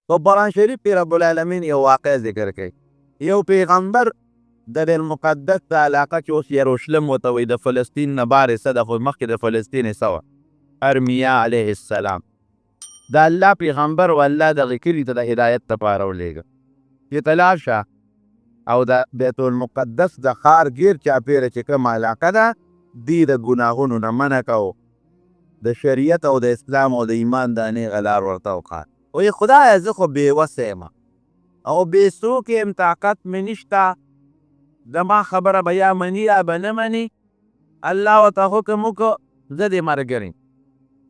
په قرآن شریف کې رب العالمین یو واقع ذکر کوي. یو پیغمبر د بیت المقدس د علاقه کې اوس یروشلم ورته وایي د فلسطین نه بار څه ده خو مخکې د فلسطین څه وه ارمیا علیه السلام د الله پیغمبر و الله دغې کلي ته د هدایت دپاره ولېږه چې ته لاړ شه او د بیت المقدس د ښار ګیر چاپېره چې کومه علاقه ده دې د ګناهونو نه منع کوو د شریعت او د اسلام او د ایمان د نیغه لار ورته وښایه. وایي خدایه زه خو بېوسه یم او بېڅوک یم طاقت مې نشته زما خبره به یا مني یا به نه مني. الله ورته حکم وکړو زه دې ملګری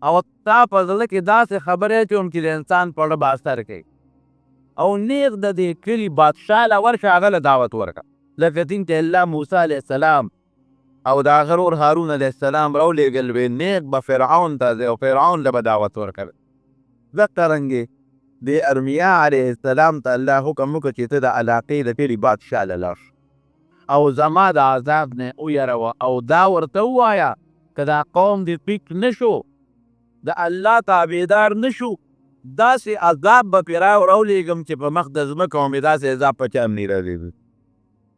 او تا په زړه کې داسې خبرې اچوم چې د انسان په زړه به اثر کوي او نیغ د دې کلي بادشاه له ورشه هغه له دعوت ورکړه لکه څنګه چې الله موسی علیه السلام او د هغه ورور هارون علیه السلام راولېږل وی نیغ به فرعون ته ځي او فرعون له به دعوت ورکوي. دقرنګې د ارمیا علیه السلام ته الله حکم وکړه چې ته د علاقې د کلي بادشاه له لاړ او زما د عذاب نه ویروه او دا ورته ووایه که دا قوم دې ټیک نه شو د الله تابعدار نه شو داسې عذاب به پرې راولېږم چې په مخ د ځمکه او مې داسې عذاب په چا هم نه رالېږي.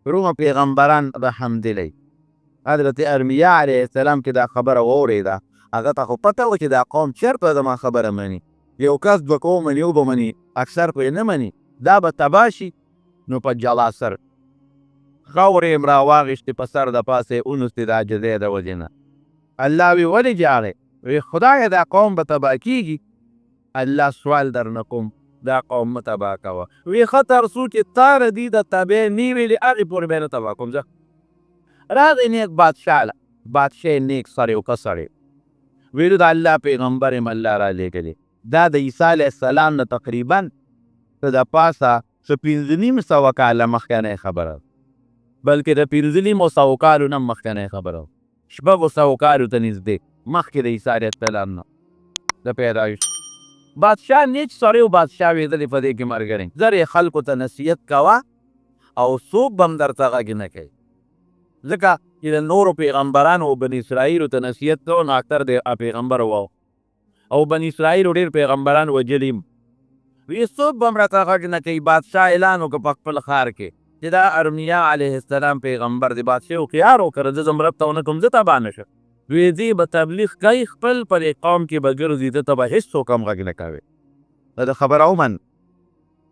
وروڼه پیغمبران رحمدلی حضرت ارمیا علیه السلام کې دا خبره واورېده هغه ته خو پته وه چې دا قوم چېرته زما خبره مني یو کس دوه که ومني او به مني اکثر خو یې نه مني دا به تباه شي. نو په جلاسر خاورې یې راواغېستې په سر د پاسه یې ونوستې د عاجزۍ د وجې نه. الله وی ولې جاغې وی خدایه دا قوم به تباه کېږي. الله سوال درنه کوم دا قوم مه تباه کوه. وی ښه تر څو چې تا ردي د تبې نه ویلې هغې پورې به یې نه تباه کوم. زه راغی نیک بادشاه له بادشاه یې نیک سړی و ښه سړی ویلو د الله پیغمبر یم الله رالیږلی دا د عیسی علیه السلام نه تقریبا څه د پاسه څه 5.5 کاله مخکنی خبره بلکې د 5.5 کالو نه مخکنی خبره 600 کالو ته نږدې مخکې د عیسی علیه السلام نه د پیدایش. بادشاه نیچ سړی و بادشاه ویدلې په دې کې ملګری زر یې خلکو ته نصیحت کوه او څوک به هم درته غږ نه کوي ځکه چې د نورو پیغمبرانو او بني اسرائیلو ته نصیحت کوو نو اکثر د پیغمبر و او بني اسرائیلو ډېر پیغمبران وجلي وی څوک به هم راته غږ نه کوي. بادشاه اعلان وکړه په خپل ښار کې چې دا ارمیا علیه السلام پیغمبر دی. بادشاه هوښیار وکړه زه ځم رب ته ونه کړم زه تباه نه شم. وی دې به تبلیغ کوي خپل پر قوم کې به ګرځي ده ته به هېڅوک هم غږ نه کوي. دا خبره ومن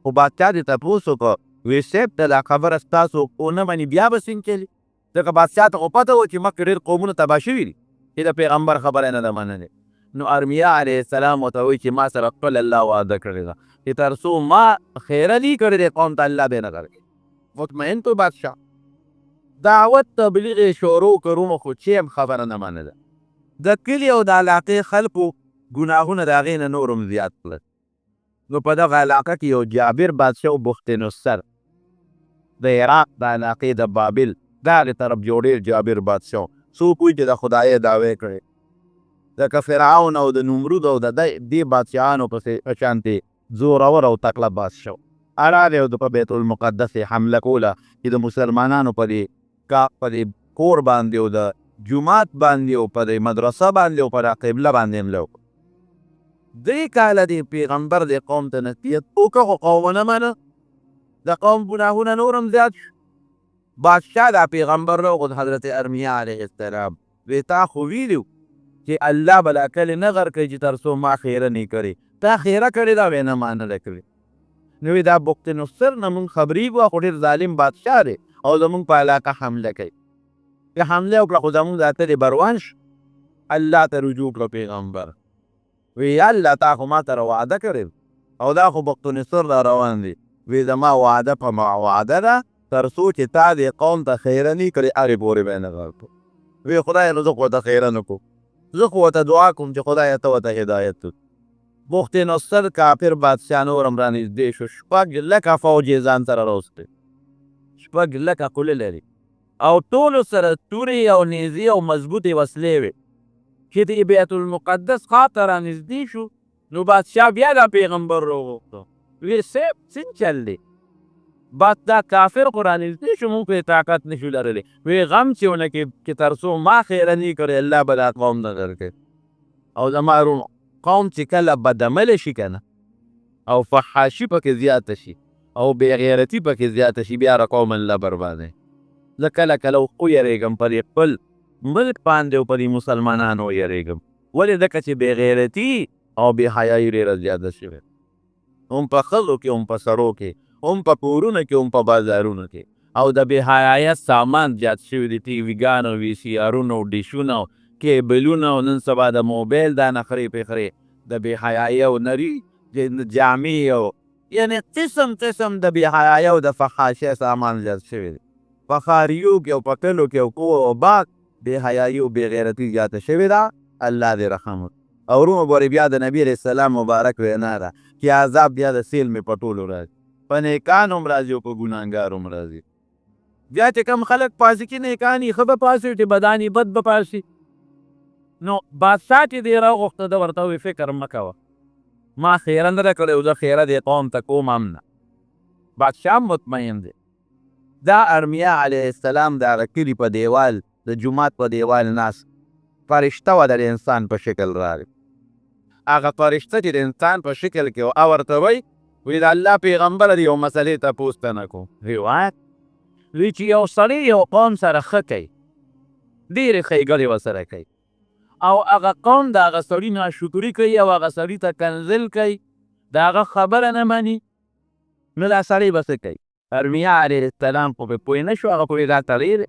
خو بادشاه دې تپوس وکړه وی صاحب ته دا خبره ستاسو ونه مني بیا به څنګه چلي ځکه بادشاه ته خو پته وه چې مخکې ډېر قومونه تباه شوي دي چې د پیغمبر خبره نه ده منلې. نو ارمیا علیه السلام ورته وایي چې ما سره خپل الله وعده کړې ده چې تر څو ما خیره نه کړی دی قوم ته الله به نه درکوي. مطمئن تو بادشاه دعوت تبلیغ یې شروع کړو خو چې هم خبره نه منله. د کلي او د علاقې خلکو ګناهونه د هغې نه نور هم زیات کړل. نو په دغه علاقه کې یو جابر بادشاه و بخت نصر د عراق د علاقې د بابل دغې طرف یو ډېر جابر بادشاه څوک وایي چې د خدایۍ دعوې کړې لکه فرعون او د نمرود او د دې بادشاهانو پسې په شانتې زورور او تکړه بادشاه راغی او په بیت المقدس یې حمله کوله چې د مسلمانانو په دې کور باندې او د جومات باندې او په دې مدرسه باندې او په دا قبله باندې حمله وکړه. 3 کاله د پیغمبر د قوم ته نصیحت وکړه خو قوم ونه منه د قوم ګناهونه نور هم زیات شو. بادشاه دا پیغمبر راوغوښت حضرت ارمیا علیه السلام وی تا خو ویلي چې الله به دا کلي نه غر کوي چې تر څو ما خیره نه کړې تا خیره کړې ده وی نه ما نه ده کړې. نو دا بخت نصر نه مونږ خبرېږو خو ډېر ظالم بادشاه دی او زمونږ په علاقه حمله کوي. که حمله وکړه خو زمونږ دا ته دې بروان شو الله ته رجوع کړه پیغمبر وی الله تا خو ما سره وعده کړې او دا خو بخت نصر را روان دی وی زما وعده په ما وعده ده تر څو چې تا دې قوم ته خیره نه کړې هغې پورې به یې نه غر کړو. وی خدایه نو زه خو ورته خیره نه کړو زه خو ورته دعا کوم چې خدایه ته ورته هدایت وکړي. بخت نصر کافر بادشاه نور هم رانږدې شو 6 لکه فوج یې ځان سره راوستی 6 لکه قلې لري او ټولو سره تورې او نیزې او مضبوطې وسلې وې چې د بیت المقدس خوا ته رانږدې شو نو بادشاه بیا دا پیغمبر راوغوښته وی صاحب څنګه چل دی بس دا کافر خو رانږدې شو موږ پرې طاقت نشو لرلی وی غم چې ونه کړي چې تر څو ما خیره نه کړې الله به دا قوم نه درکوي او زما قوم چې کله بدعمله شي که نه او فحاشي پکې زیاته شي او بېغیرتي پکې زیاته شي، بیا قوم الله بربادوي. زه کله کله ویرېږم پر خپل ملک باندې او پر مسلمانانو ویرېږم. ولې؟ ځکه چې بېغیرتي او بېحیایي ډېره زیاته شوې، هم په ښځو کې، هم په سړو کې، هم په کورونو کې، هم په بازارونو کې. او د بېحیایت سامان زیات شوي دي، ټي ویګانو، وي سي آرونو، ډیشونه، کیبلونه، او نن سبا د موبایل دا نخرې پېخرې، د بېحیایي او نري جامې او یعنې قسم قسم د بېحیایي او د فحاشۍ سامان زیات شوی دی. په ښاریو کې او په کلو کې او کور او باغ بېحیایي او بېغیرتي زیاته شوې ده. الله دې رحم وکړي. او ورومه پورې بیا د نبي علیه السلام مبارک وینا ده چې عذاب بیا د سیل مې په ټولو راځي، په نیکانو هم راځي او په ګناهګارو هم راځي. بیا چې کوم خلک فاسقي نیکان یي، ښه به پاسي، چې بدان یي بد به پاسي. نو بادشاه چې دی راغوښته، ده ورته وویل فکر مه کوه، ما خیره نه ده کړې او زه خیره دې قوم ته کوم هم نه. بادشاه مطمئن دی. دا ارمیا علیه السلام د هغه کلي په دیوال، د جومات په دیوال ناست، فرشته وه د انسان په شکل راغی. هغه فرشته چې د انسان په شکل کې وه، ورته وایي د الله پیغمبره د یو مسلې تپوس ته نه کوم. روایت وایي چې یو سړی یو قوم سره ښه کوي، ډېرې ښېګڼې ورسره کوي، او هغه قوم د هغه سړي ناشکري کوي او هغه سړي ته کنځل کوي، د هغه خبره نه مني، نو دا سړی به څه کوي؟ ارمیا علیه السلام خو پرې پوه نه شو. هغه خو یې دا تغییر دی،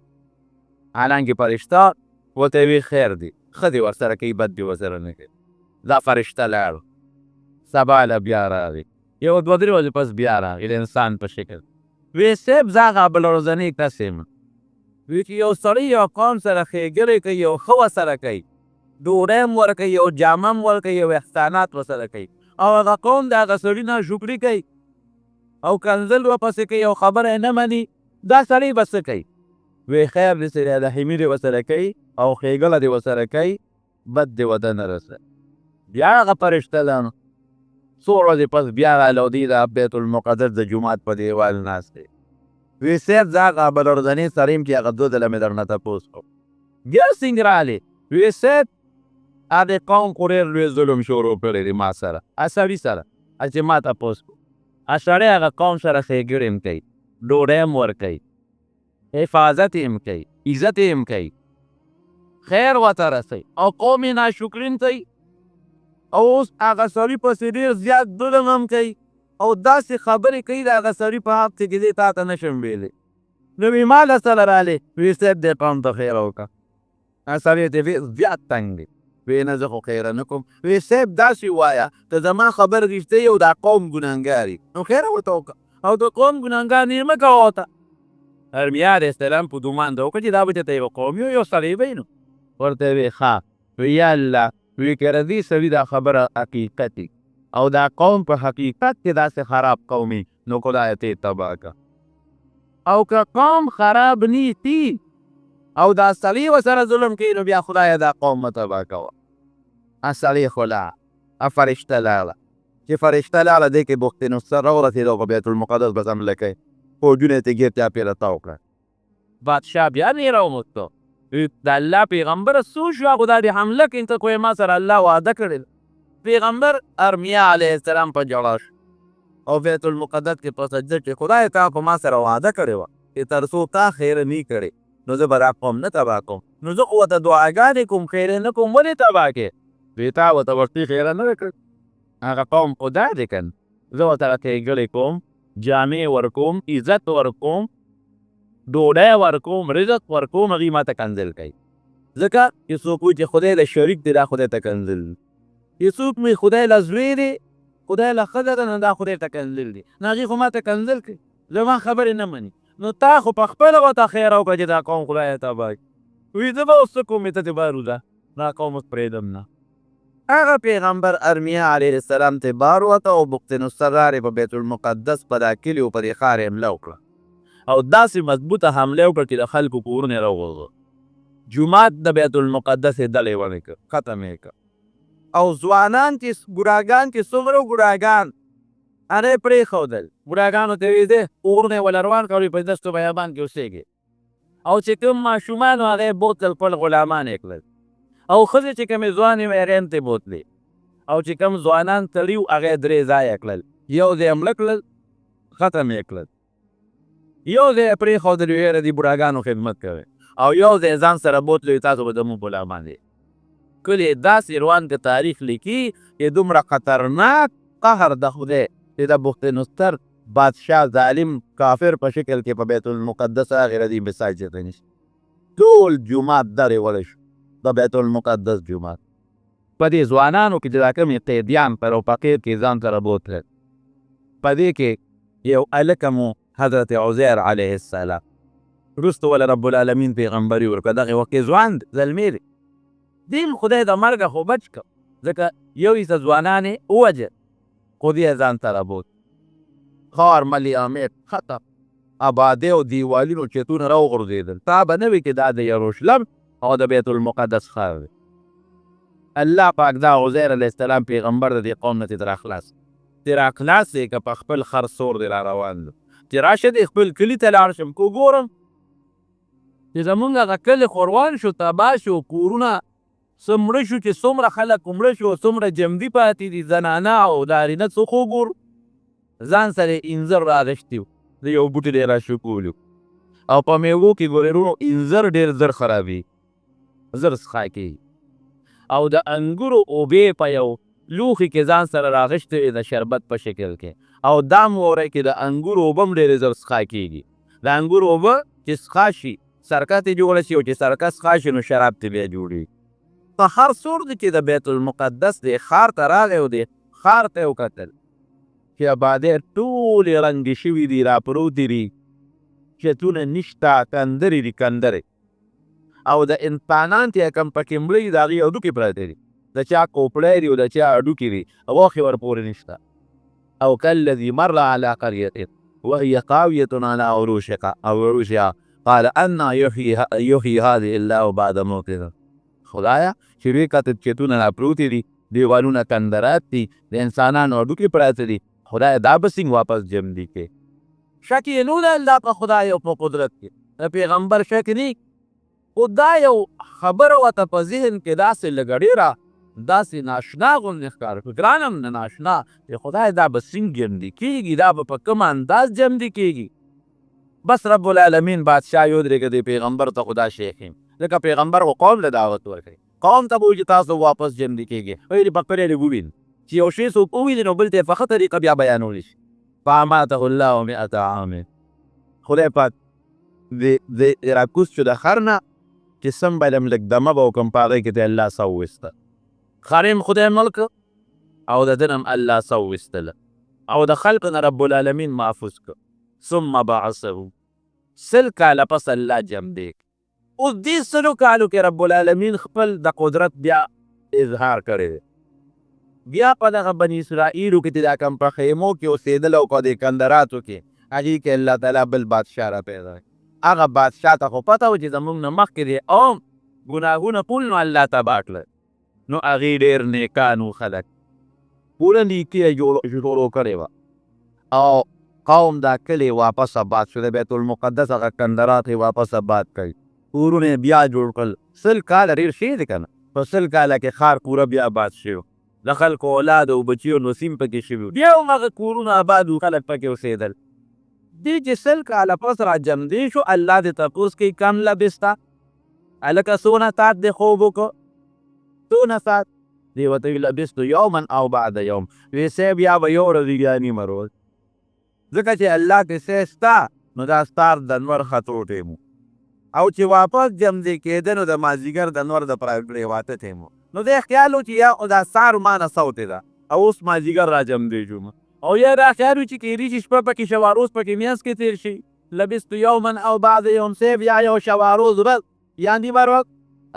حالانکې فرشته ورته وی خیر دی، ښه دې ورسره کوي، بد دې ورسره نه کوي. دا فرشته لاړ، سبا له بیا راغی، یو دوه درې ورځې پس بیا راغی د انسان په شکل. وی صاحب زه هغه بلورځنۍ کس یم. وی چې یو سړی یو قوم سره ښېګڼې کوي او ښه ورسره کوي، ډوډۍ هم ورکوي او جامه هم ورکوي او احسانات ورسره کوي، او هغه قوم د هغه سړي ناشکري کوي او کنځل ورپسې کوي او خبره یې نه مني، دا سړی به څه کوي؟ وی خیر دې سړی رحمي دې ورسره کوي او ښېګڼه دې ورسره کوي، بد دې ورته نه رسوي. بیا هغه فرشته ده څو ورځې پس بیا راغله او دوی د بیت المقدس د جومات په دیوال ناست دی. وی صاحب زه هغه بلورځنې سړی یم چې هغه 2 ځله مې درنه تپوس کړو. بیا څنګه راغلې؟ وی صاحب هغې قوم خو ډېر لوی ظلم شروع کړی دی ما سره، سړي سره، چې ما تپوس کړو. سړی هغه قوم سره ښېګڼې هم کوي، ډوډۍ هم ورکوي، حفاظت یې هم کوي، عزت یې هم کوي، خیر ورته رسوي، او قوم یې ناشکرین کوي، او اوس هغه سړي پسې ډېر زیات ظلم هم کوي او داسې خبرې کوي د هغه سړي په حق چې زه تا ته نه شم ویلی. نو وی ما له سره راغلې؟ وی صاحب دې قوم ته خیره وکړه. هغه سړی ته زیات تنګ دی. وی نه زه خو خیره نه کوم. وی صاحب داسې ووایه ته زما خبر رښتیا یي او دا قوم ګناهګار یي، نو خیره ورته وکړه، او د قوم ګناهګار نه یې مه کوه ورته. ارمیا علیه السلام په ګمان ده وکړه چې دا به چېرته یو قوم یو سړی به نو ورته وی ښه. وی یا الله، وی که د دې سړي دا خبره حقیقت وي او دا قوم په حقیقت کې داسې خراب قوم وي، نو خدایه ته یې تباه کړه، او که قوم خراب نیتی او دا سړی ورسره ظلم کوي، نو بیا خدایه دا قوم مه تباه کوه. سړی خو لاړه، فرشته لاړه. چې فرشته لاړه دی کې بخت نصر راورسېد او په بیت المقدس بس حمله کوي، فوجونه یې ګیر چاپېره تاو کړه. بادشاه بیا نه یې راوموښته، د الله پیغمبره څه شو؟ خو دا دې حمله کوي، ته خو یې ما سره الله وعده کړې ده. پیغمبر ارمیا علیه السلام په ژړا شو او بیت المقدس کې په سجده کې خدای تا په ما سره وعده کړې وه چې تر څو تا خیره نه کړې، نو زه به دا قوم نه تباه کوم، نو زه خو ورته دعاګانې کوم، خیرې نه کوم، ولې تباه کې؟ وی تا ورته وختي خیره نه ده کړې، هغه قوم خو دا دی که نه، زه ورته ښېګڼې کوم، جامې ورکوم، عزت ورکوم، ډوډۍ ورکوم، رزق ورکوم، هغوی ما ته کنځل کوي. ځکه چې څوک وایي چې خدای له شریک دی، دا خدای ته کنځل دی. چې څوک مې خدای له زوی دی، خدای له ښځه ده، نو دا خدای ته کنځل دی. نو هغوی خو ما ته کنځل کوي، زما خبرې نه مني، نو تا خو په خپله ورته خیره وکړه چې دا قوم خدای تباه کړي. وایي زه به اوس څه کوم، ته دې بار وځه، دا قوم اوس پرېږدم نه. هغه پیغمبر ارمیا علیه السلام ته بار وته او بخت نصر راغی په بیت المقدس په دا کلي او په دې ښار یې حمله وکړه او داسې مضبوطه حمله وکړه چې د خلکو کورونه یې راوغورځول. جومات د بیت المقدس یې ډلې ونې کړ، ختم یې کړ، او ځوانان چې ګوراګان چې څومره ګوراګان هغه یې پرېښودل. ګوراګانو ته یې دی اورونه یې وله روان کړل، په دښتو بیابان کې اوسېږي، او چې کوم ماشومان وو هغه یې بوتل خپل غلامان یې کړل، او ښځې چې کومې ځوانې وې هغې هم ترې بوتلې، او چې کوم ځوانان تړي وو هغه یې 3 ځایه کړل. یو ځای مړه کړل ختم یې کړل، یو ځای یې پرېښودل یاره دې بوډاګانو خدمت کوئ، او یو ځای ځان سره بوتلو تاسو به زموږ غلامان دي. کلي داسې روان که تاریخ لیکي چې دومره خطرناک قهر د خدای چې د بخت نصر بادشاه ظالم کافر په شکل کې په بیت المقدس هغې ردي مساجد ته نشي، ټول جومات درې وړی شو د بیت المقدس جومات. په دې ځوانانو کې چې دا کومې قیدیان پر او فقیر کې ځان سره بوتلل، په دې کې یو هلکه مو حضرت عزیر علیه السلام وروسته وله رب العالمین پیغمبري ورکړه، دغې وخت کې ځوان دی زلمی دی، دې خدای د مرګه خو بچ کړ ځکه یو حصه ځوانان یې ووژل خو دې یې ځان سره بوت. ښار ملیامت ختم، آبادۍ او دیوالونو چتونه راوغورځېدل، تا به نه وي چې دا د یروشلم او د بیت المقدس ښار دی. الله پاک دا عزیر علیه السلام پیغمبر د دې قوم نه چې راخلاص یې که په خپل خر سور دی را روان دی چې راشه دی خپل کلي ته لاړ شم که وګورم چې زمونږ هغه کلي خو روان شو تباه شو، کورونه څه مړه شو چې څومره خلک مړه شو، څومره جمدي پاتې دي زنانه او نارینه څه خو وګورو. ځان سره یې انځر راغشتي و، د یو بوټي دی راشکولي او په میوو کې ګورې وروڼو انځر ډېر زر خرابېږي، زر څښا کېږي، او د انګورو اوبې په یو لوښي کې ځان سره راغشتې وې د شربت په شکل کې، او دا م ووری چې د انګورو اوبه هم ډېرې زر څښا کېږي. د انګورو اوبه چې څښا شي سرکه ترې جوړه شي او چې سرکه څښا شي نو شراب ترې بیا جوړېږي. په هر سور دی چې د بیت المقدس دی ښار ته راغی او دی ښار ته یې وکتل چې آبادۍ ټولې رنګې شوي دي، راپروتې دي، چتونه نشته، کندرې دي کندرې، او د انسانان چې کوم پکې مړه دي د هغې هډوکې پراته دي، د چا کوپړی دي او د چا هډوکې دي، غوښې ورپورې نشته. او کالذي مر على قرية وهي قاوية على عروشها قال أنا يحيي هذه الله بعد موتها. خدایا چې ویې کتل چتونه راپروتې دي، دیوالونه کندرات دي، د انسانانو هډوکې پراته دي، خدایا دا به څنګه واپس جمدي کې؟ شک یې نه د الله په خدای او په قدرت کې، د پیغمبر شک نه، خو دا یو خبره ورته په ذهن کې داسې لږه ډېره داسې ناشنا غوندې ښکاره کړه، ګران هم نه ناشنا چې خدای دا به څنګه جمدي کېږي، دا به په کوم انداز جمدي کېږي. بس رب العالمین بادشاه یې ودرېږه دې پیغمبر ته خو دا شی ښیم، ځکه پیغمبر خو قوم له دعوت ورکوي، قوم ته به وایي چې تاسو واپس جمدي کېږي، ویلې په خپله یې وویني چې یو شی څوک وویني نو بل ته یې په ښه طریقه بیا بیانولی شي. فاماته الله 100 عام، خدای پاک د راکوز شو د خر نه چې سم به لم لږ دمه به وکړم په هغې کې ته الله سا وویسته، خر یې خدای مړ کړ او د ده نه هم الله سا وویستله او د خلق نه رب العالمین محفوظ کړ. ثم بعثه 100 کاله پس الله جمدی. اوس دې 100 کالو کې رب العالمین خپل د قدرت بیا اظهار کړی دی. بیا په دغه بني اسرائیلو کې چې دا کوم په خیمو کې اوسېدل او په دې کندراتو کې هغې کې الله تعالی بل بادشاه را پیدا کړي. هغه بادشاه ته خو پته و چې زموږ نه مخکې دی او ګناهونه ټول نو الله تباه کړل، نو هغې ډېر نیکانو خلک پوره نیکي یې جوړو کړې وه او قوم دا کلی واپس آباد شو، د بیت المقدس هغه کندرات یې واپس آباد کړي، کورونه یې بیا جوړ کړل. 100 کاله ډېر شی دی که نه، په 100 کاله کې ښار پوره بیا آباد شوی، د خلکو اولاد او بچیو نسیم پکې شوي، بیا هم هغه کورونه آباد و، خلک پکې اوسېدل. دې چې 100 کاله پس را جمدې شو، الله دې تپوس کوي کم لبسته، هلکه څونه ساعت دې خوب وکړو، څونه ساعت؟ دې ورته وي لبستو یوما او بعد یوم، وی صاحب یا به یو ورځ یا نیمه ورځ، ځکه چې الله کې څه ستا نو دا ستا د نور ختو ټیم و، او چې واپس جمدې کېده نو د مازدیګر د نور د پرېواته ټیم و، نو دی خیال و چې یا دا سهار ما نه سوتې ده او اوس مازدیګر را جمدې شوم، او یا دا خیال و چې کېدای شي شپه پکې شواروز پکې میانځ کې تېر شي، لبستو یوما او بعد یوم، صاحب یا یو شواروز ورځ یا نیمه ورځ.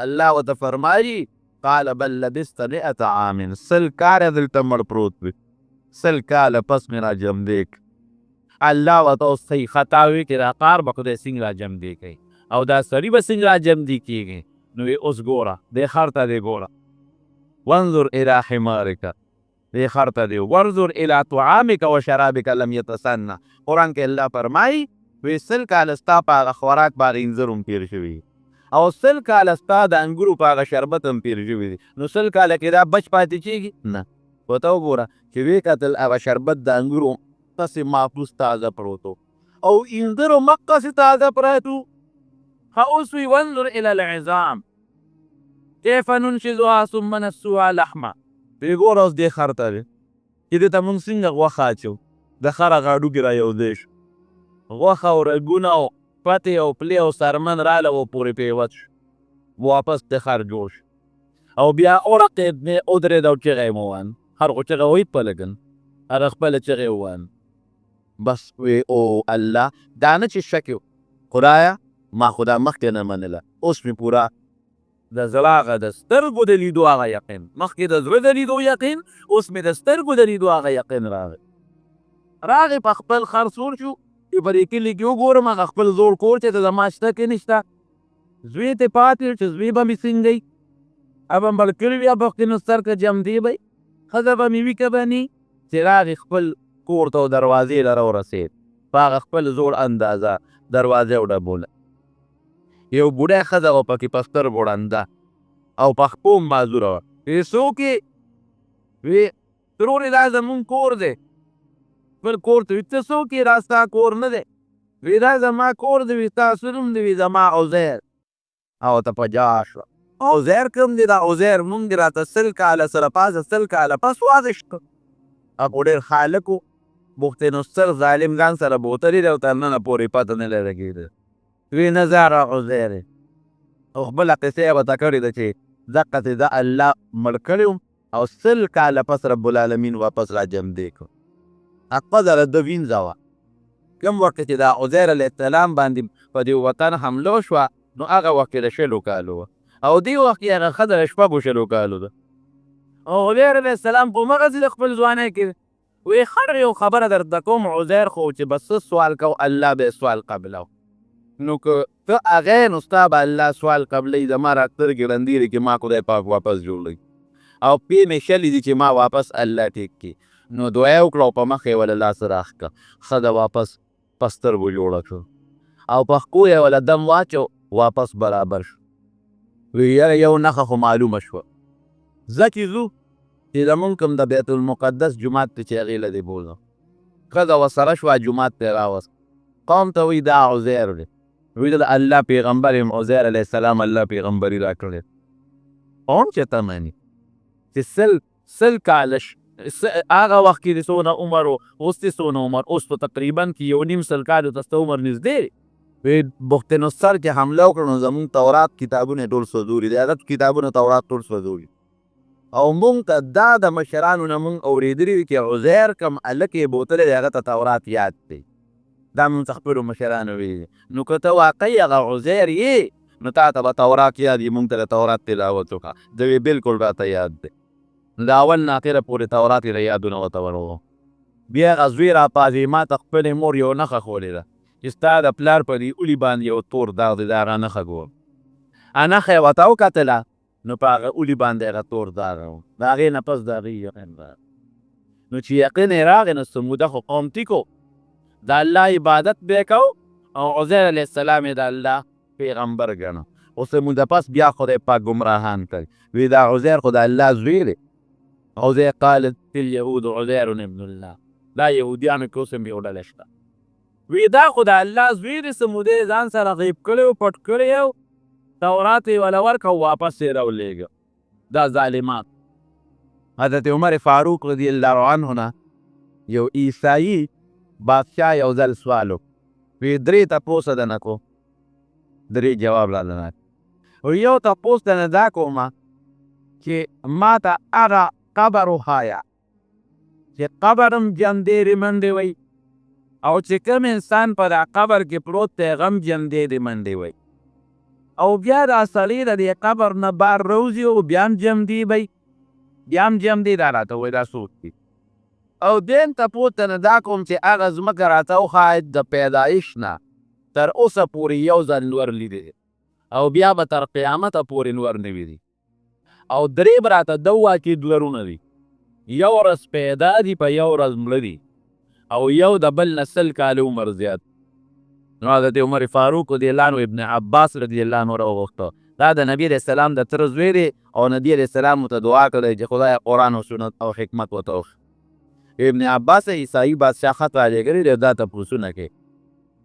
الله ورته فرمایي قال بل لبست 100 عام، 100 کاله دلته مړ پروت وي، 100 کاله پس مې را جمدې کړ. الله ورته اوس صحیح خطا وي چې دا کار به خدای څنګه را جمدې کوي او دا سړي به څنګه را جمدې کېږي. نو یې اوس ګوره دې خر ته دې ګوره، وانظر الى حمارک، دې خر ته دې وانظر الى طعامک و شرابک لم یتسنه. قرآن کې الله فرمایي وی 100 کاله ستا په هغه خوراک باندې انځر هم تېر شوي او 100 کاله ستا د انګورو په هغه شربت هم تېر شوي دي، نو 100 کاله کې دا بچ پاتې کېږي؟ نه. ورته وګوره چې ویې کتل هغه شربت د انګورو داسې محفوظ تازه پروت و او انځر مقصې تازه پروت و. ها اوس وی وانظر الى العظام کیف ننشزها ثم نسوها لحمه. وی ګوره اوس دې خر ته چې دې ته مونږ څنګه غوښه اچو، د خر هغه هډوکي را یوځای شو، غوښه او رګونه او پتې او پلې او څرمن راله و پورې پیوت شو، واپس د خر جوړ شو او بیا ورقېد ودرېد او چغې یې ووهن. هر خو چغه وهي په لګن هغه خپله چغې ووهن. بس وی او الله دا نه چې شک یو خدایه ما خو دا مخکې نه منله، اوس مې پوره د زړه هغه د سترګو د لیدو هغه یقین، مخکې د زړه د لیدو یقین، اوس مې د سترګو د لیدو هغه یقین راغی په خپل خر سور شو چې په دې کلي کې وګورم هغه خپل زوړ کور چې د زما شته کې نشته، زوی ته پاتې چې زوی به مې څنګه وي، ابه مړ کړي وي بختې نو سر که جمدې به ښځه به مې وي که به نه چې راغی خپل کور ته او دروازې له راورسېد، په هغه خپل زوړ اندازه دروازه وډبوله. یو بوډۍ ښځه وه پکې په سترګو ړنده او په خپو معذوره وه. وی څوک یې؟ وی ترورې دا زمونږ کور دی. خپل کور ته وي ته څوک یې؟ دا ستا کور نه دی. وی دا زما کور دی. وی ستاسو نوم دی؟ وی زما عزیر. او ته په جا شوه عزیر کوم دی؟ دا عزیر مونږ دی راته 100 کاله سره پاسه 100 کاله پس واده شو. هغه ډېر خالق و بوختې نو ستر ظالم ځان سره بوتلي دی او تر ننه پورې پته نه لري کېده. وی نه زه هغه عزیر یم او خپله قصه یې ورته کړې ده چې دقسې زه الله مړ کړی وم او 100 کاله پس رب العالمین واپس را جمدې کړ. ښځه د ده وینځه وه. کوم وخت چې د عزیر علیه السلام باندې په دې وطن حمله وشوه نو هغه وخت کې د 100 کالو وه او دې وخت کې هغه ښځه د 6 کالو ده. او عزیر علیه السلام په همغسې د خپل ځوانۍ کې وی هر یو خبره درته کوم عزیر خو چې بس څه سوال کو الله به سوال قبلو. نو که ته هغه نو ستا به الله سوال قبلوي. زما را سترګې ړندې دي چې ما خدای پاک واپس جوړوي او پې مې شلې دي چې ما واپس الله ټیک کړي. نو دعا یې وکړه او په مخ یې وله لاس راښ کړه. ښځه واپس په سترګو جوړه شو او په ښکو یې وله دم واچو واپس برابر شو. وی یاره یو نښه خو معلومه شوه زه چې ځو چې زمونږ کوم د بیت المقدس جومات ته چې هغې له دې بوځم. ښځه ورسره شوه جومات ته یې راوست. قوم ته وایي دا عزیر دی. وی د الله پیغمبر یم عزیر علیه السلام الله پیغمبري را کړې. قوم چې ته مني چې 100 کاله هغه وخت کې د څونه عمر و اوس د څونه عمر، اوس په تقریبا کې 1.5 کالو ته ستا عمر نږدې دی. وی بخت نصر چې حمله وکړه نو زمونږ تورات کتابونه ټول سوځولي دي، عدد کتابونه تورات ټول سوځولي او مونږ ته دا د مشرانو نه مونږ اورېدلي وي چې عزیر کوم هلک یې بوتلی دی هغه ته تورات یاد دی. دا مونږ ته خپلو مشرانو ویلي. نو که ته واقعي هغه عزیر یې نو تا ته به تورات یاد وي. مونږ ته د تورات تلاوت وکړه. ده وی بلکل راته یاد دی. د اول نه اخره پورې تورات یې د یادونه ورته ورغو. بیا هغه زوی راپاڅېد ما ته خپلې مور یو نښه ښودې ده چې ستا د پلار په دې اوړي باندې یو تور داغ دی. د هغه نښه ګورم. نښه یې ورته وکتله نو په هغه اوړي باندې هغه تور داغ و. د هغې نه پس د هغې یقین راغی. نو چې یقین یې راغی نو سموده خو قوم ټیکو د الله عبادت به کو او عزیر علیه السلام یې د الله پیغمبر ګڼه. خو سموده پس بیا خدای پاک ګمراهان کړي. وی دا عزیر خو د الله زوی دی. عزیر قالت الیهود عزیر ابن الله. دا یهودیانو کې اوس هم یو ډله شته. وی دا خو د الله زوی دی. سموده یې ځان سره غیب کړی و پټ کړی و تورات یې وله ورکړه واپس یې راولېږه. دا ظالمان. حضرت عمر فاروق رضی الله عنه نه یو عیسایي بادشاه یو ځل سوال وکړ. وی 3 تپوسه دنه کو 3 جواب راله نه. یو تپوس دنه دا کومه چې ما ته هغه قبر وښایه چې قبر هم جمدې منډې وی او چې کوم انسان په دا قبر کې پروت دی هغه هم جمدې منډې وی او بیا دا سړی د دې قبر نه بار روځي او بیا هم جمدې وی بیا هم جمدې. دا راته وایي دا څوک دي؟ او دین تپوس ته نه دا کوم چې هغه ځمکه راته وښایه د پیدایش نه تر اوسه پورې یو ځل نور لیدی او بیا به تر قیامته پورې نور نه وي. او 3 به راته ده ووایه چې لرونه دي. یو ورځ پیدا دي په یو ورځ مړه دي او یو د بل نه 100 کاله عمر زیات. نو حضرت عمر فاروق رضی الله عنه ابن عباس رضی الله عنه راوغوښته دا د نبی علیه السلام د تره زوی دی او نبی علیه السلام ورته دعا کړی چې خدای قرآن او سنت او حکمت ورته وښي. ابن عباس عیسائی بادشاه خط رالیږلی دی دا تپوسونه کوي.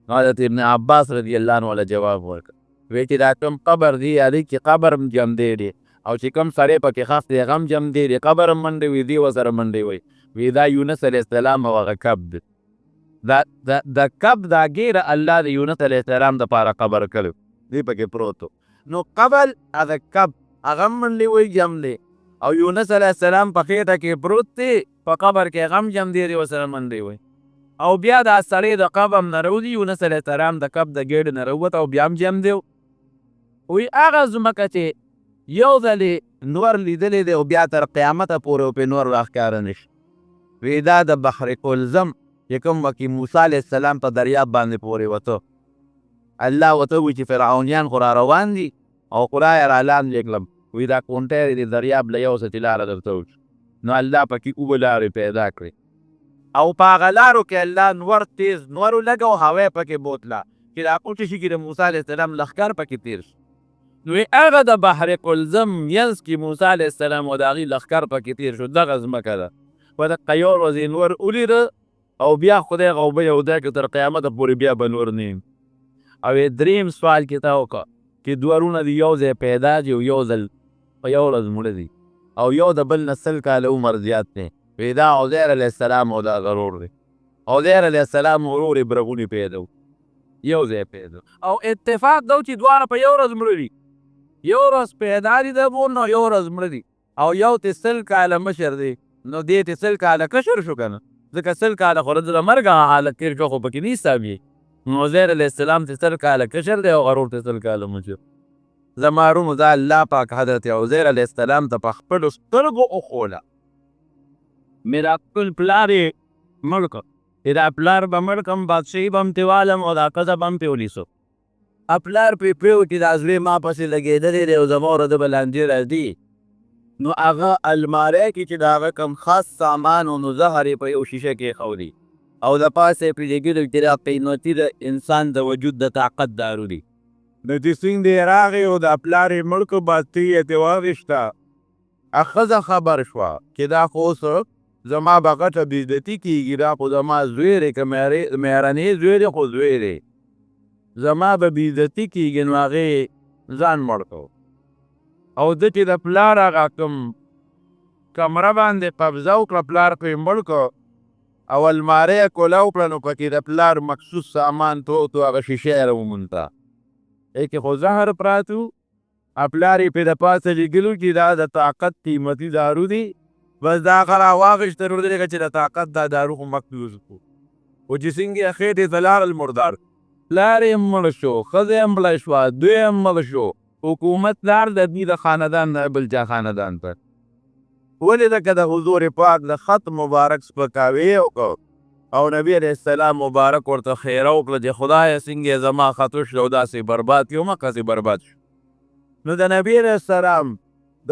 نو حضرت ابن عباس رضی الله عنه له جواب ورکړ وایي چې دا کوم قبر دی هغې کې قبر هم جمدی دی او چې کوم سړی پکې ښخ دی هغه هم جمدی دی قبر هم منډی وي دی ورسره منډی وي. وی دا یونس علیه السلام او هغه کب دی. د کب دا ګیره الله د یونس علیه السلام دپاره قبر کړی دی پکې پروت و. نو قبر د کب هغه هم منډی وي جم دی او یونس علیه السلام په خېټه کې پروت دی په قبر کې هغه هم جمدی دی ورسره منډی وي. او بیا دا سړی د قبر نه راوځي یونس علیه السلام د کب د ګیډې نه راووت او بیا هم جم دی. وی هغه ځمکه چې یو ځلې نور لیدلی دی او بیا تر قیامته پورې پرې نور راښکاره نه شي. وی دا د بحر کلزم چې کوم وکې موسی علیه السلام په دریاب باندې پورې وته الله ورته ووایي چې فرعونیان خو را روان دي او خدای یې را لاندې کړم. وی دا کونټی د دریاب له یو سطې لاره درته وکړي. نو الله پکې اوبه لارې پیدا کړې او په هغه لارو کې الله نور تیز نور ولګو هوا پکې بوتله چې دا کوټې شي کې د موسی علیه السلام لښکر پکې تیر شي. نو هغه د بحر کلزم منځ کې موسی علیه السلام او د هغې لښکر پکې تیر شو دغه ځمکه ده. په دقه یو ورځ یې نور ولیده او بیا خدای هغه اوبه یوځای کړه تر قیامته پورې بیا به نور نه او دریم سوال کې تا وکړه چې دوه ورونه دي یو ځای پیدا دي او یو ځل په یو ورځ مړه دي او یو د بل نه 100 کاله عمر زیات دی. وی دا عزیر علیه السلام او دا ضرور دی. عزیر علیه السلام ورور یې برغونې پیدا یو ځای پیدا او اتفاق دا چې دواړه په یو ورځ مړه دي. یو ورځ پیدا دي د بون نو یو ورځ مړه دي او یو ته 100 کاله مشر دی نو دې ته 100 کاله کشر شو که نه ځکه 100 کاله خو د مرګه حالت تېر شو خو پکې نه حسابېږي. نو عزیر علیه السلام ته 100 کاله کشر دی او غرور ته 100 کاله مشر. زما رومو دا الله پاک حضرت عزیر علیه السلام ته په خپلو سترګو وښوله. میرا خپل پلار یې مړ کړ دا پلار به مړ کړم بادشاهي به هم ترې والم او دا ښځه به هم پرې ونیسم. پلار پرې پرېوت چې دا زړه ما پسې لګېدلی دی او زما ورته به لاندې راځي. نو هغه الماری کې چې د هغه کوم خاص سامان و نو زهر یې په یو شیشه کې ایښولی او د پاسه یې پرې لیکلي چې دا قیمتي د انسان د وجود د طاقت دارو دي. نو چې څنګه راغی او دا پلار یې مړ کړ بادشاهي یې ترې واخېسته. ښځه خبر شوه چې دا خو اوس زما به غټه بېعزتي کېږي دا خو زما زوی دی که مهرنۍ زوی دی خو زوی دی زما به بېعزتي کېږي. نو هغې ځان مړ کړ او ده چې د پلار هغه کوم کمره باندې قبضه وکړه پلار پرې مړ کړ او الماری یې کولاو کړه نو پکې د پلار مخصوص سامان پروت و هغه شیشه یې راومونده کې خو زهر پراته و. پلار یې پرې د پاسه لیکلي چې دا د طاقت قیمتي دارو دی بس دا هغه راواخېسته ورته لکه چې د طاقت دا دارو خو مقدوس کړو. خو چې څنګه یې خېټې ته لاړل مردار پلار یې مړ شو ښځه یې مړه شوه دوی یې مړ شو حکومت لار د دوی د خاندان نه بل چا خاندان ته ولې ځکه د حضور پاک د خط مبارک سپکاوی یې وکړ او نبي علیه السلام مبارک ورته خیره وکړه چې خدایه څنګه زما خط وشو او داسې برباد کړي همقاسې برباد شو. نو د نبي علیه السلام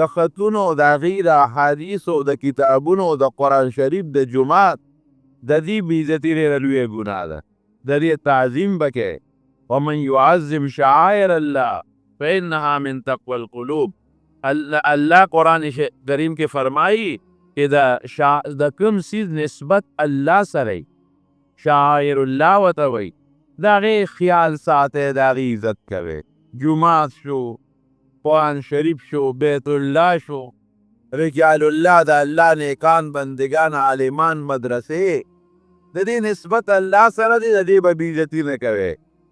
د خطونو د هغې د احادیثو د کتابونو د قرآن شریف د جومات د دې بېعزتي ډېره لویه ګناه ده. د دې تعظیم به کوې. ومن یعظم شعائر الله فإنها من تقوى القلوب. الله قرآن کریم کې فرمایي چې د کوم څیز نسبت الله سره شعائر الله ورته وایي د هغې خیال ساتئ د هغې عزت کوئ. جومات شو قرآن شریف شو بیت الله شو رجال الله د الله نیکان بندگان عالمان مدرسې د دې نسبت الله سره دی د دې به بېعزتي نه کوئ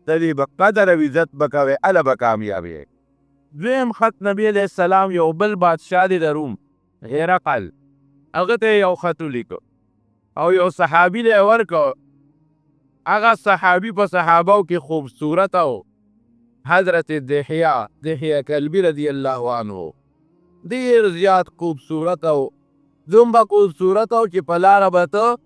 د دې به قدر او عزت به کوئ هله به کامیاب یې. دویم خط نبی علیه السلام یو بل بادشاه دی د روم هرقل هغه ته یو خط ولیکه او یو صحابي له یې ورکړه. هغه صحابي په صحابو کې خوبصورت او حضرت دحیه کلبی رضی الله عنه ډېر زیات خوبصورت او دومره خوبصورت او چې په لاره به ته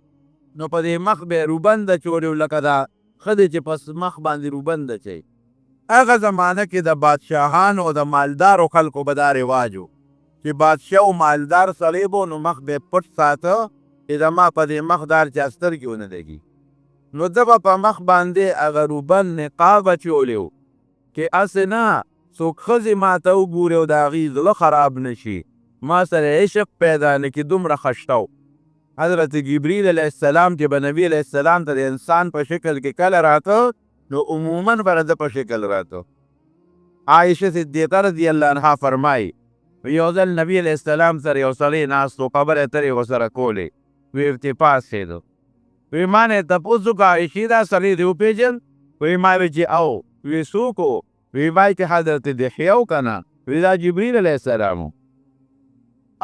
نو په دې مخ به یې روبنده چوړې لکه دا ښځې چې په مخ باندې روبنده چوي. هغه زمانه کې د بادشاهانو او د مالدارو خلکو به دا رواج و چې بادشاه او مالدار سړی به نو مخ به یې پټ ساته چې زما په دې مخ دار چا سترګې ونه لګي. نو ده به په مخ باندې هغه روبن نقاب اچولی و چې هسې نه څوک ښځې ما ته وګوري او د هغې زړه خراب نه شي، ما سره عشق پیدا نه کړي، دومره خشته و. حضرت جبریل علیه السلام چې به نبي علیه السلام ته د انسان په شکل کې کله راته نو عموما به د په شکل راته. عایشه صدیقه رضی الله عنها فرمایي یو ځل نبي علیه السلام سره یو سړی ناست و، خبرې اترې ورسره کولې. وی ارتپاس کېدو. وی ما نه یې تپوس وکړه عایشې دا سړی دې وپېژند؟ وی ما وی چې او. وی څوک و؟ وی وایي چې حضرت دحیه و که نه؟ وی دا جبریل علیه السلام و.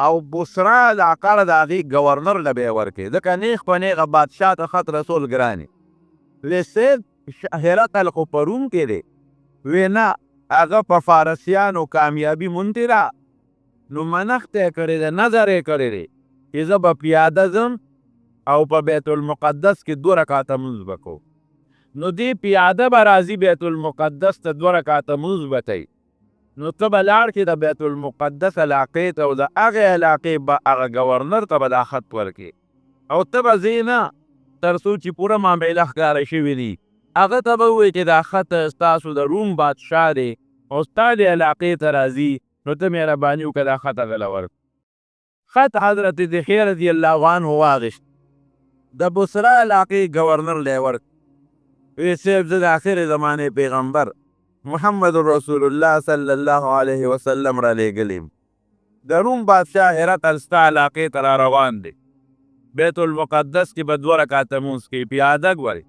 او بصره علاقه د هغې ګورنر له به یې ورکړې، ځکه نیغ په نیغه بادشاه ته خط رسول ګران وي. وی سید هرقل خو په روم کې دی. وی نه هغه په فارسیانو کامیابي موندې ده، نو منښت یې کړی دی، نظر یې کړی دی چې زه به پیاده ځم او په بیت المقدس کې 2 رکعته لمونځ به کوم. نو دې پیاده به راځي بیت المقدس ته 2 رکعته لمونځ به کوي. نو ته به لاړ شې د بیت المقدس علاقې ته او د هغې علاقې به هغه ګورنر ته به دا خط ورکړې او ته به ځې نه تر څو چې پوره معامله ښکاره شوي دي. هغه ته به ووایې چې دا خط ستاسو د روم بادشاه دی او ستا دې علاقې ته راځي، نو ته مهرباني وکړه دا خط هغه له ورکړه. خط حضرت دحیه رضی الله عنه واغېست، د بصره علاقې ګورنر له یې ورکړ. وی صاحب زه د آخرې زمانې پیغمبر محمد رسول الله صلی الله علیه وسلم را لېږلی یم. د روم بادشاه هرقل ستا علاقې ته را روان دی، بیت المقدس کې به 2 رکعته لمونځ کوي، پیاده ګورې.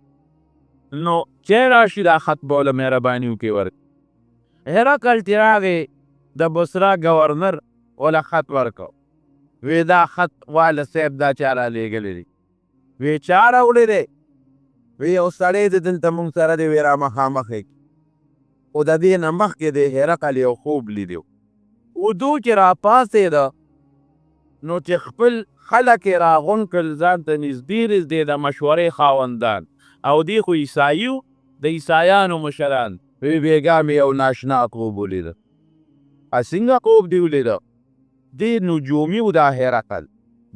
نو چې راشي دا خط به له مهرباني وکړې ورکړي. هرقل چې راغې د بصره ګورنر وله خط ورکړ. وی دا خط واله صاحب دا چا را لېږلی دی؟ وی چا راوړی دی؟ وی یو سړی دی دلته مونږ سره دی، وی را مخامخ یې خو د دې نه مخکې د هرقل یو خوب لیدی و. اردو چې راپاڅېده نو چې خپل خلک یې راغونډ کړل ځان ته نږدې د مشورې خاوندان او دی خو عیسایي و، د عیسایانو مشران. وی بېګا مې یو ناشنا خوب ولیده. څنګه خوب دې ولیده؟ دې نجومي و دا هرقل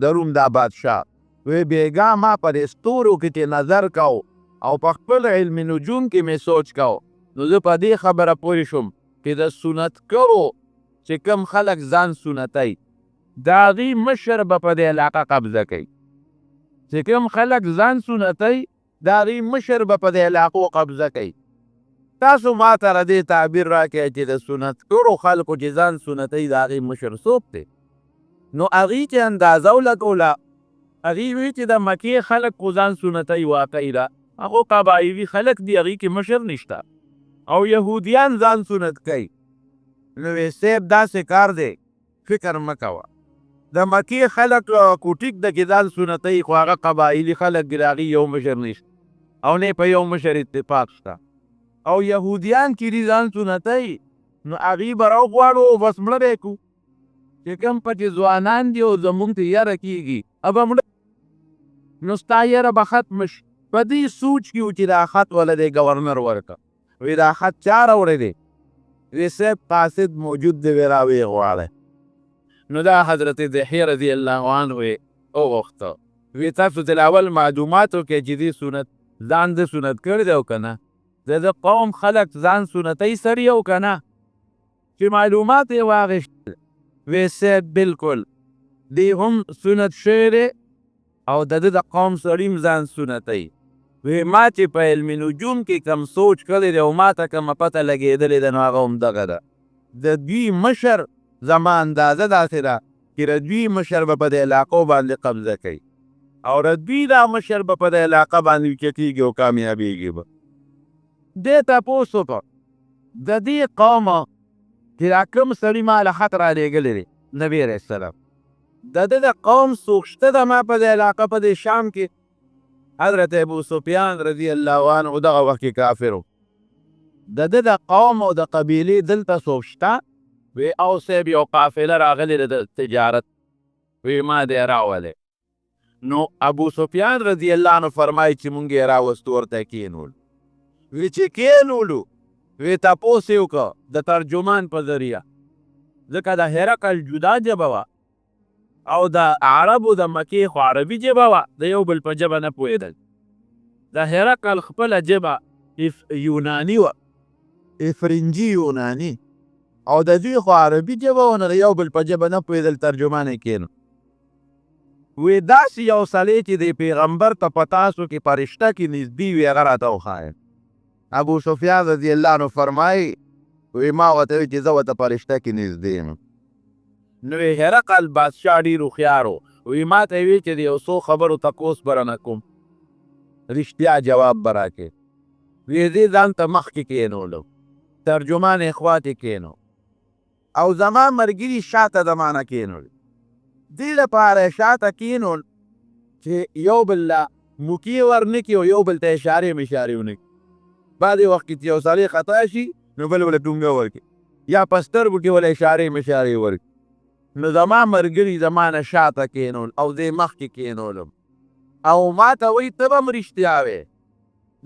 د روم دا بادشاه. وی بېګا ما په دې ستورو کې چې نظر کو او په خپل علم نجوم کې مې سوچ کو، نو زه په دې خبره پوه شوم چې د سنتګرو چې کوم خلک ځان سنتوي د هغې مشر به په دې علاقه قبضه کوي. چې کوم خلک ځان سنتوي د هغې مشر به په دې علاقو قبضه کوي. تاسو ما ته د دې تعبیر راکړئ چې د سنتګرو خلکو چې ځان سنتوي د هغې مشر څوک دی؟ نو هغې چې اندازه ولګوله، هغې وی چې د مکې خلک خو ځان سنتوي واقعي ده، هغو قبایلي خلک دي، هغې کې مشر نشته او یهودیان ځان سنت کوي. نو وی صاحب داسې کار دی فکر مه کوه. د مکې خلک کوټیک د کې ځان سنتوي خو هغه قبایلي خلک دي، د هغې یو مشر نشته او نه په یو مشر اتفاق شته. او یهودیان چې دي ځان سنتوي نو هغې به راوغواړو بس مړه به یې کړو. چې کوم پکې ځوانان دي او زمونږ ته یره کېږي به مړه، نو ستا یره به ختمه شي. په دې سوچ کې و چې دا خط وله دی ګورنر ورکړه. وی دا خط چا راوړی دی؟ وی صاحب قاصد موجود دی، وی راویې غواړی. نو دا حضرت دحیه رضی الله عنه یې وغوښته. وی تاسو تر اول معلومات وکړئ چې دې سنت ځان د سنت کړی دی او که نه، د قوم خلک ځان سنتوي سړي او که نه؟ چې معلومات یې واخیستل. وی صاحب بلکل دی هم سنت شوی دی او د ده د قوم سړي هم ځان سنتوي. وی ما چې په علم نجوم کې کم سوچ کړی دی او ما ته کومه پته لګېدلې ده نو هغه هم دغه ده. د دوی مشر زما اندازه داسې ده چې د دوی مشر به په دې علاقو باندې قبضه کوي او د دوی دا مشر به په دې علاقه باندې چکېږي او کامیابېږي به. دې تپوس وکړه د دې قومه چې دا کوم سړي ما له خط را لېږلی دی نبي علیه السلام، د ده د قوم څوک شته ده ما په دې علاقه په دې شام کې؟ حضرت ابو سفیان رضی الله عنه دغه وخت کې کافر و. د ده د قوم او د قبیلې دلته څوک شته؟ وی او صاحب یو قافله راغلې ده د تجارت. وی ما دې راولې. نو ابو سفیان رضی الله عنه فرمایي چې مونږ یې راوستو ورته کېنولو. وی چې کېنولو وی تپوس یې وکړه د ترجمان په ذریعه، ځکه د هرقل جدا ژبه وه او د عربو د مکې خو عربي ژبه وه، د یو بل په ژبه نه پوهېدل. د هرقل خپله ژبه یوناني وه، افرنجي یوناني. او د دوی خو عربي ژبه ونه د یو بل په ژبه نه پوهېدل ترجمان یې کېنو. وی داسې یو سړی چې د پیغمبر ته په تاسو کې فرشته کې نږدې وي هغه راته وښایه. ابو سفیان رضی الله عنه فرمایي وی ما ورته ویل چې زه ورته فرشته کې نږدې یم. نو هرقل بادشاه ډېر هوښیار و. وی ما ته یې ویل چې د یو څو خبرو تپوس به رانه کوم، رښتیا جواب به راکړې. وی دې ځان ته مخکې کېنولو، ترجمان یې خواته کېنو او زما ملګري شاته د ما نه کېنول. دې لپاره یې شاته کېنول چې یو بل له موکې ورنه کړي او یو بل ته اشارې مشارې ونه کړي. بعضې وخت کې چې یو سړی خطا شي نو بل ورله ټونګه ورکړي یا په سترګو کې ورله اشارې مشارې ورکړي. نو زما ملګري زما نه شاته کېنول او زه یې مخکې کېنولم او ما ته وایي ته به هم رښتیا وې،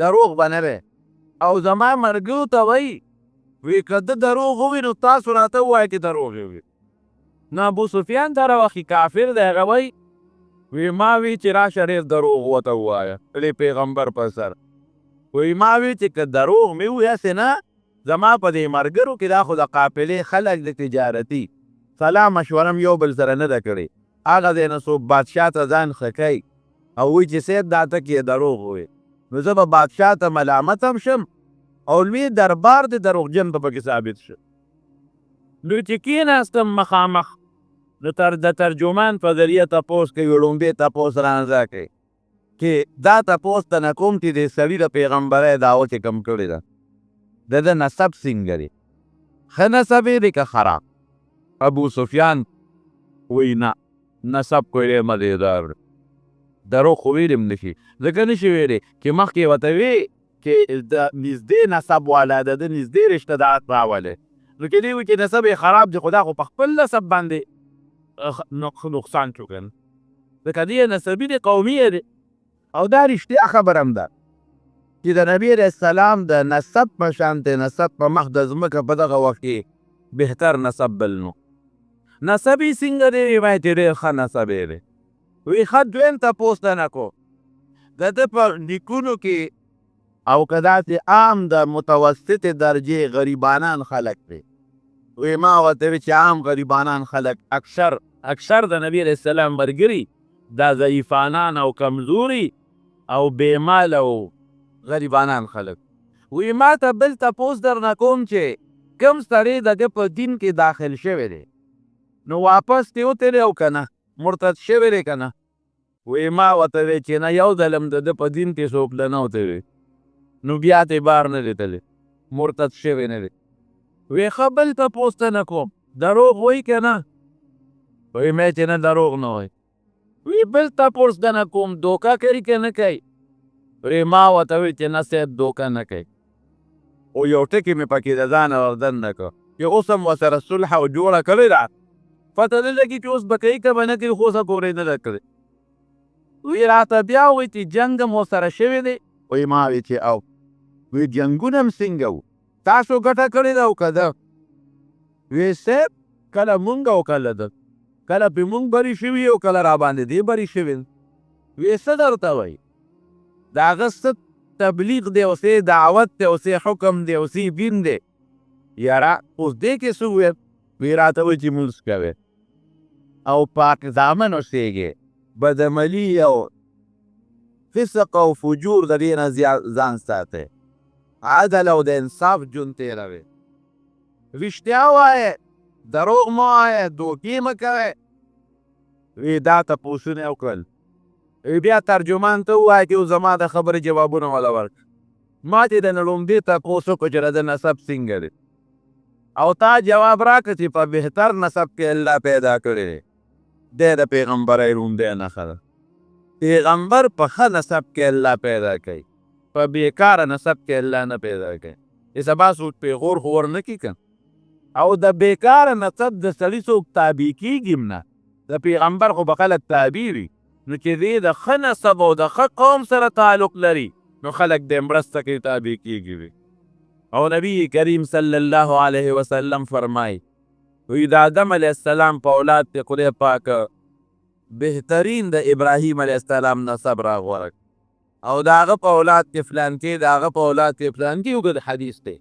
دروغ به نه وې. او زما ملګرو ته وایي وی که ده دروغ ووي نو تاسو راته ووایه چې دروغ یې وي. نو ابو سفیان ته راوخي کافر دی هغه وایي وی ما وی چې راشه ډېر دروغ ورته ووایه د پیغمبر په سر. وی ما وی چې که دروغ مې ووي هسې نه زما په دې ملګرو کې دا خو د قافلې خلک د تجارتي سلا مشوره یو بل سره نه ده کړې. هغه ځای نه څوک بادشاه ته ځان ښه کوي او وایي چې صاحب دا ته کې دروغ ووایې نو زه به بادشاه ته ملامت هم شم او لوی دربار د دروغجن به پکې ثابت شه. نو چې کېناستم مخامخ نو د ترجمان په ذریعه تپوس کوي، ړومبې تپوس رانه کوي چې دا تپوس ته نه کوم چې د سړي د پیغمبرۍ دعوه چې کوم کړې ده د ده نسب څنګه دی، ښه نسب یې دی که خراب؟ ابو سفیان وایي نه نسب خو یې مزېدار دی، دروغ خو ویلې هم نشي ځکه نشي ویلی چې مخکې ورته وی چې د نږدې نسب والا د ده نږدې رشته دار راولې. نو که دې وایي چې نسب یې خراب دی خو دا خو په خپل نسب باندې نقصان شو که نه، ځکه دې نسبي دی قومي دی. او دا رښتیا خبره هم ده چې د نبي علیه السلام د نسب په شانتې نسب په مخ د ځمکه په دغه وخت کې بهتر نسب بل نو. نسب یې څنګه دی؟ وایي چې ډېر ښه نسب یې دی. وی ښه دویم تپوس ته نه کو د ده په نیکونو کې او که داسې عام د متوسطې درجې غریبانان خلک دی. وی ما ورته وی چې عام غریبانان خلک اکثر د نبي علیه السلام ملګري دا ضعیفانان او کمزوري او بېمال او غریبانان خلک. وی ما ته بل تپوس درنه کوم چې کوم سړی د ده په دین کې داخل شوی دی نو واپس ترې وتلی او که نه مرتد شوی دی که نه؟ وی ما ورته وی چې نه یو ځل هم د ده په دین کې څوک نه وتلی نو بیا ته بار نه دی تللی، مرتد شوی نه دی. وی ښه بل تپوس ته نه کوم دروغ وایي که نه؟ وی مې چې نه دروغ نه وایي. وی بل تپوس ته نه کوم دوکه کوي که نه کوي؟ وی ما ورته وی چې نه صاحب دوکه نه کوي. او یو ټکي مې پکې د ځانه وردن نه کړ چې اوس هم ورسره صلح او جوړه کړې ده، پته نه لګي چې اوس به کوي که به نه کوي، خو اوسه پورې نه ده کړې. وی راته بیا وایي چې جنګ هم ورسره شوی دی. وی ما وی چې او وی جنګونه هم څنګه وو؟ تاسو ګټه کړې ده او که ده؟ وی صاحب کله مونږ او کله ده، کله پې مونږ بري شوي او کله راباندې دی بري شوي. وی څه درته وایي؟ د هغه څه تبلیغ دی او څه دعوت دی او څه حکم دی او څه دین دی. یاره اوس دې کې څه وویل؟ وی راته وایي چې مونځ کوې او پاک دامن اوسېږې، بدعملي او فسق او فجور د دې نه ځان ساتئ، عدل او د انصاف ژوند تېروئ، رښتیا وایه، دروغ مه وایه، دوکې مه کوئ. وی دا تپوسونه یې وکړل. بیا ترجمان ته ووایه چې زما د خبرې جوابونه وله ورکړه. ما چې د لومړي تپوس وکړو چې د نسب څنګه دی او تا جواب راکړه چې په بهتر نسب کې الله پیدا کړی دی، دی د پیغمبرۍ لومړۍ نښه ده. پیغمبر په ښه نسب کې الله پیدا کوي، په بیکاره نسب کې الله نه پیدا کوي. سبا څوک پیغور خو ورنه کړي که او د بیکاره نسب د سړي څوک تابع کېږي هم نه، د پیغمبر خو به خلک تابع وي. نو چې دی د ښه نسب او د ښه قوم سره تعلق لري نو خلک د مرسته کوي، تابع کېږي وي. او نبی کریم صلی الله علیه وسلم فرمایي وی د آدم علیه السلام په اولاد کې خدای پاک بهترین د ابراهیم علیه السلام نسب راغوره او د هغه په اولاد کې فلان کې، د هغه په اولاد کې فلان کې. اوږد حدیث دی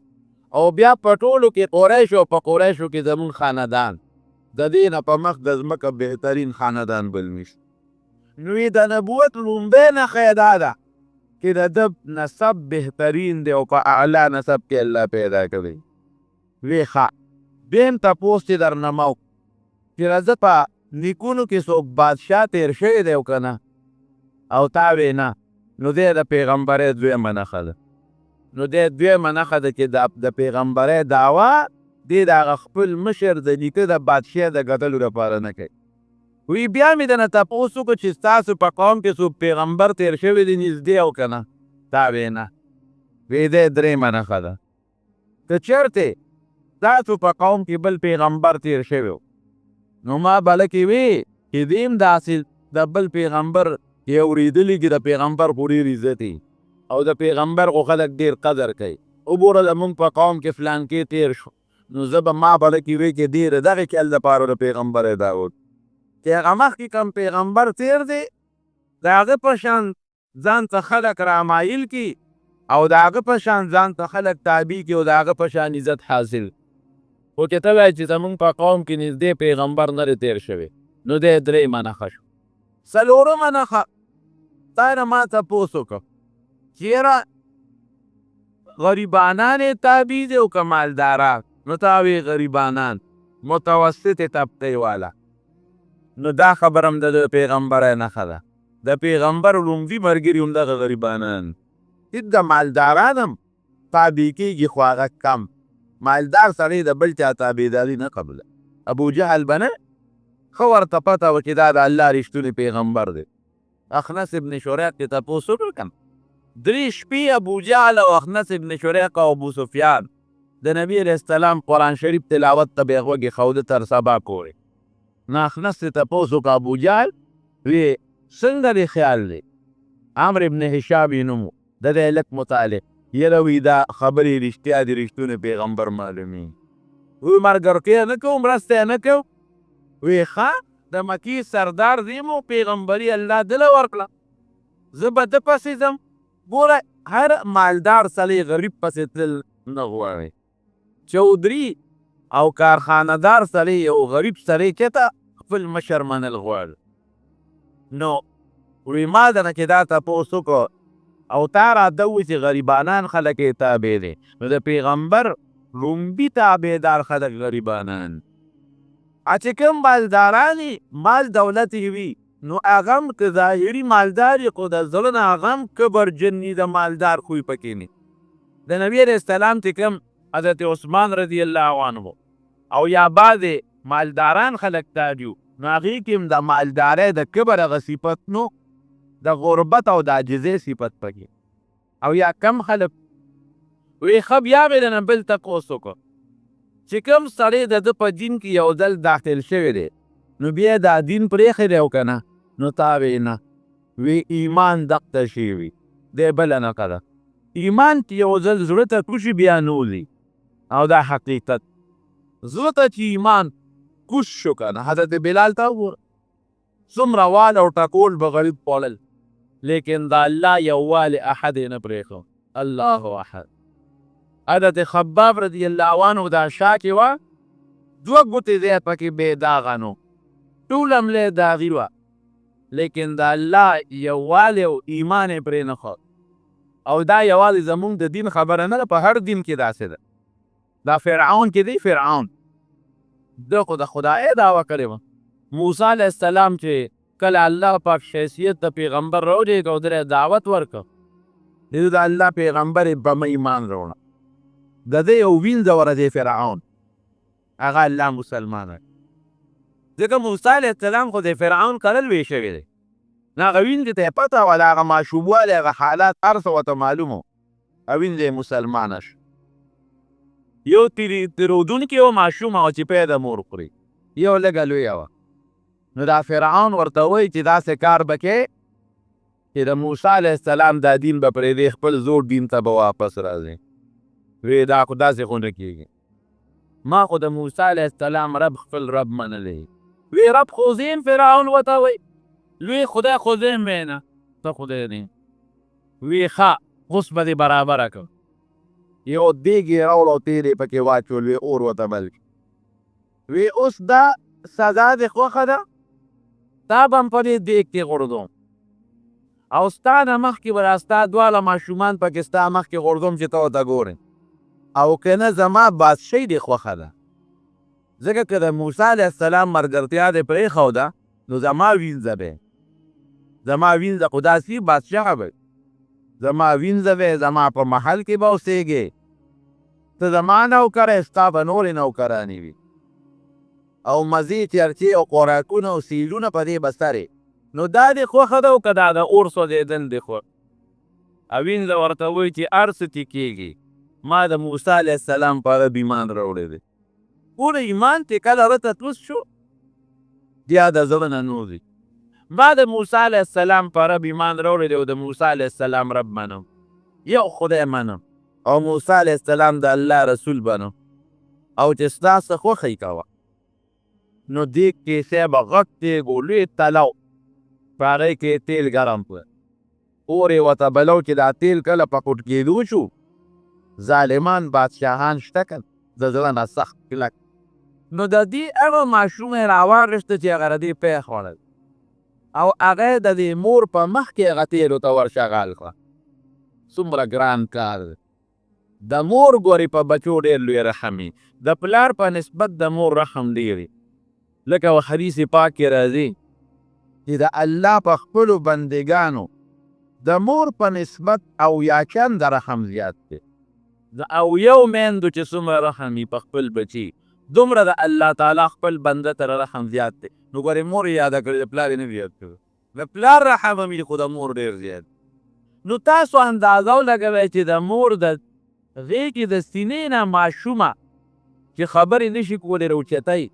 او بیا په ټولو کې قریش او په قریشو کې زمون خاندان د دې نه په مخ د ځمکه بهترین خاندان بلمی شو. نو یې د نبوت لومبۍ نښه یې دا ده چې د ده نسب بهترین دی او په اعلی نسب کې الله پیدا کړی. وی ښه بیا هم تپوس چې درنه ما چې راځه په نیکونو کې څوک بادشاه تیر شوی دی او که نه، او تا وی نه، نو دی د پیغمبرۍ دویمه نښه ده. نو دی دویمه نښه ده چې د پیغمبرۍ دعوا دی د هغه خپل مشر د نیکه د بادشاه د ګټلو لپاره نه کوي. وی بیا مې دنه تپوس وکړو چې ستاسو په قوم کې څوک پیغمبر تیر شوی دی نږدې او که نه؟ تا وی نه. وی دی درېیمه نښه ده. که چېرته ستاسو په قوم کې بل پیغمبر تیر شوی نو ما بلکې وی چې دې هم داسې د بل پیغمبر چې اورېدلي چې د پیغمبر خو ډېر عزت او د پیغمبر خو خلک ډېر قدر کوي. وګوره زمونږ په قوم کې فلانکې تیر شو، نو زه به ما بلکې وی چې ډېر دغې کل دپاره د پیغمبر داود چې هغه مخکې کوم پیغمبر تیر دی د هغه په شان ځان ته خلک رامایل کي او د هغه په شان ځان ته خلک تابع کي او د هغه په شان عزت حاصل. خو چې ته وایې چې زمونږ په قوم کې نږدې پیغمبر نه دی تیر شوی، نو دی درېیمه نښه شو. څلورمه نښه تا نه ما تپوس وکړه چې یاره غریبانان یې تابع دي او که مالداران؟ نو تا وی غریبانان، متوسطې طبقې والا. نو دا خبره هم د پیغمبرۍ نښه ده. د پیغمبر لومړي ملګري هم دغه غریبانان. هېڅ د مالداران هم تابع کېږي خو هغه کم. مالدار سړی د بل چا تابعداري نه قبله. ابو جهل به نه ښه ورته پته وه چې دا د الله رښتونی پیغمبر دی. اخنس ابن شریق چې تپوس وکړ که نه، 3 شپې ابو جهل او اخنس ابن شریق او ابو سفیان د نبي علیه السلام قرآن شریف تلاوت ته به یې غوږې ښوده تر سبا پورې. نو اخنس ته تپوس وکړه ابو جهل وی څنګه دې خیال دی؟ عمرو ابن هشام یې نوم و، د دی لږ مطالع یره وی دا خبرې رښتیا دي، رښتونی پیغمبر معلومي. وی ملګرتیا نه کوو، مرسته یې نه کوو؟ وی ښه د مکې سردار دیم او پیغمبري الله دله ورکړه، زه به ده پسې ځم. ګوره هر مالدار سړی غریب پسې تلل نه غواړي. چودري او کارخانهدار سړی او غریب سړی چېرته خپل مشر منل غواړي. نو وی ما درنه چې دا تپوس وکړو او تا راته ووایي چې غریبانان خلک یې تابع دي، نو د پیغمبر لومړي تابعدار خلک غریبانان. چې کوم مالداران مال دولت یې وي نو هغه هم که ظاهري مالدار یې خو د زړه نه هغه هم کبرجن وي، د مالدار خوی پکې نه. د نبي علیه السلام چې کوم حضرت عثمان رضی الله عنه او یا بعضې مالداران خلک تابع وو، نو هغې کې هم د مالدارۍ د کبر هغه صفت نو، د غربت او د عاجزۍ صفت پکې. او یا کم خلک وی ښه بیا مې دنه بل تپوس وکړو چې کوم سړی د ده په دین کې یو ځل داخل شوی دی نو بیا دا دین پرېښی دی او که نه؟ نو تا وی نه. وی ایمان دغته شی وي، دی بله نښه ده. ایمان چې یو ځل زړه ته کوشي بیا نه وځي، او دا حقیقت. زړه ته چې ایمان کوش شو که نه، حضرت بلال ته وګوره څومره وال او ټکول به غریب خوړل، لیکن د الله یووالی احد یې نه پرېښود. الله احد. حضرت خباب رضی الله عنه دا شا کې وه، 2 ګوتې دی پکې بې داغه نو، ټول حمله داغي وه، لیکن د الله یووالی او ایمان یې پرې نه ښود. او دا یوازې زمونږ د دین خبره نه ده، په هر دین کې داسې ده. دا فرعون کې دی، فرعون ده خو د خدایۍ دعوه کړې وه. موسی علیه السلام چې کله الله پاک شخصیت د پیغمبر راولېږه او دی دعوت ورکړه، د الله پیغمبر یې په ایمان راوړه. د ده یو وینځه ورځې فرعون، هغه الله مسلمان کړ. ځکه موسی علیه السلام خو د فرعون کرل وی شوی دی، نو هغه وینځې ته یې پته وه، د هغه ماشوموالی هغه حالات هر څه ورته معلوم و، وینځه یې مسلمانه شو. یو تېرېدونکې یو ماشوم هغه چې پی د مور خوري، یو لږه لویه وه. نو دا فرعون ورته وایي چې داسې کار به کې چې د موسی علیه السلام دا دین به پرېږدي، خپل زوړ دین ته به واپس راځي. وی دا خو داسې خو نه کېږي، ما خو د موسی علیه السلام رب خپل رب منلی. وی رب خو زین فرعون ورته وایي، لوی خدای خو زین وی نه، ته خدای نه. وی ښه اوس به دې برابره کړم. یو دیګ یې راوړ او تیل یې پکې واچول، وی اور ورته بل کړي. وی اوس دا سزا دې خوښه ده، تا به هم په دې دیګ کې غورځوم او ستا نه مخکې به ستا دواړه ماشومان پکې ستا مخکې غورځوم چې ته ورته ګورې، او که نه زما بادشاهي دې خوښه ده. ځکه که د موسی علیه السلام ملګرتیا دې پرېښوده نو زما وینځه دی، زما وینځه خو داسې بادشاه به زما وینځه دی، زما په محل کې به اوسېږې، ته زما نوکری، ستا به نورې نوکرانې وي او مزې چرچې او خوراکونه او سیلونه په دې به سرې. نو دا دې خوښه ده او که دا د اور سوځېدل دې خوښ؟ او وینځه ورته وایي چې هر څه چې کېږي ما د موسی علیه السلام په رب ایمان راوړی دی. ګوره ایمان چې کله راته توس شو بیا د زړه نه نوځي. ما د موسی علیه السلام په رب ایمان راوړی دی او د موسی علیه السلام رب منم، یو خدای منم او موسی علیه السلام د الله رسول منم، او چې ستا څه خوښه یې کوه. نو دیګ کیسې به غټ دیګ و، لوی تلو، په هغې کې تیل ګرم کړه، اور یې ورته بلو چې دا تیل کله په پټ کېدو شو. ظالمان بادشاهان شته که د زړه نه سخت کلک. نو د دې هغه ماشوم یې راواغېسته چې هغه د دې پیښ خوړل او هغه د دې مور په مخ کې هغه تیلو ته ورشغال کړه. څومره ګران کار دی. د مور ګورې په بچو ډېر لوی رحم وي، د پلار په نسبت د مور رحم ډېر وي. لکه و حدیث پاک کې راځي چې د الله په خپلو بندګانو د مور په نسبت او یا چنده رحم زیات دی. او یو میندو چې څومره رحم وي په خپل بچي، دومره د الله تعالی خپل بنده ته رحم زیات دی. نو ګورې مور یې یاده کړې، د پلار یې نه زیات کړی. د پلار رحم هم وي خو د مور ډېر زیات. نو تاسو اندازه ولګوئ چې د مور د غېږې د سینې نه ماشومه چې خبرې نشي کولی راوچتئ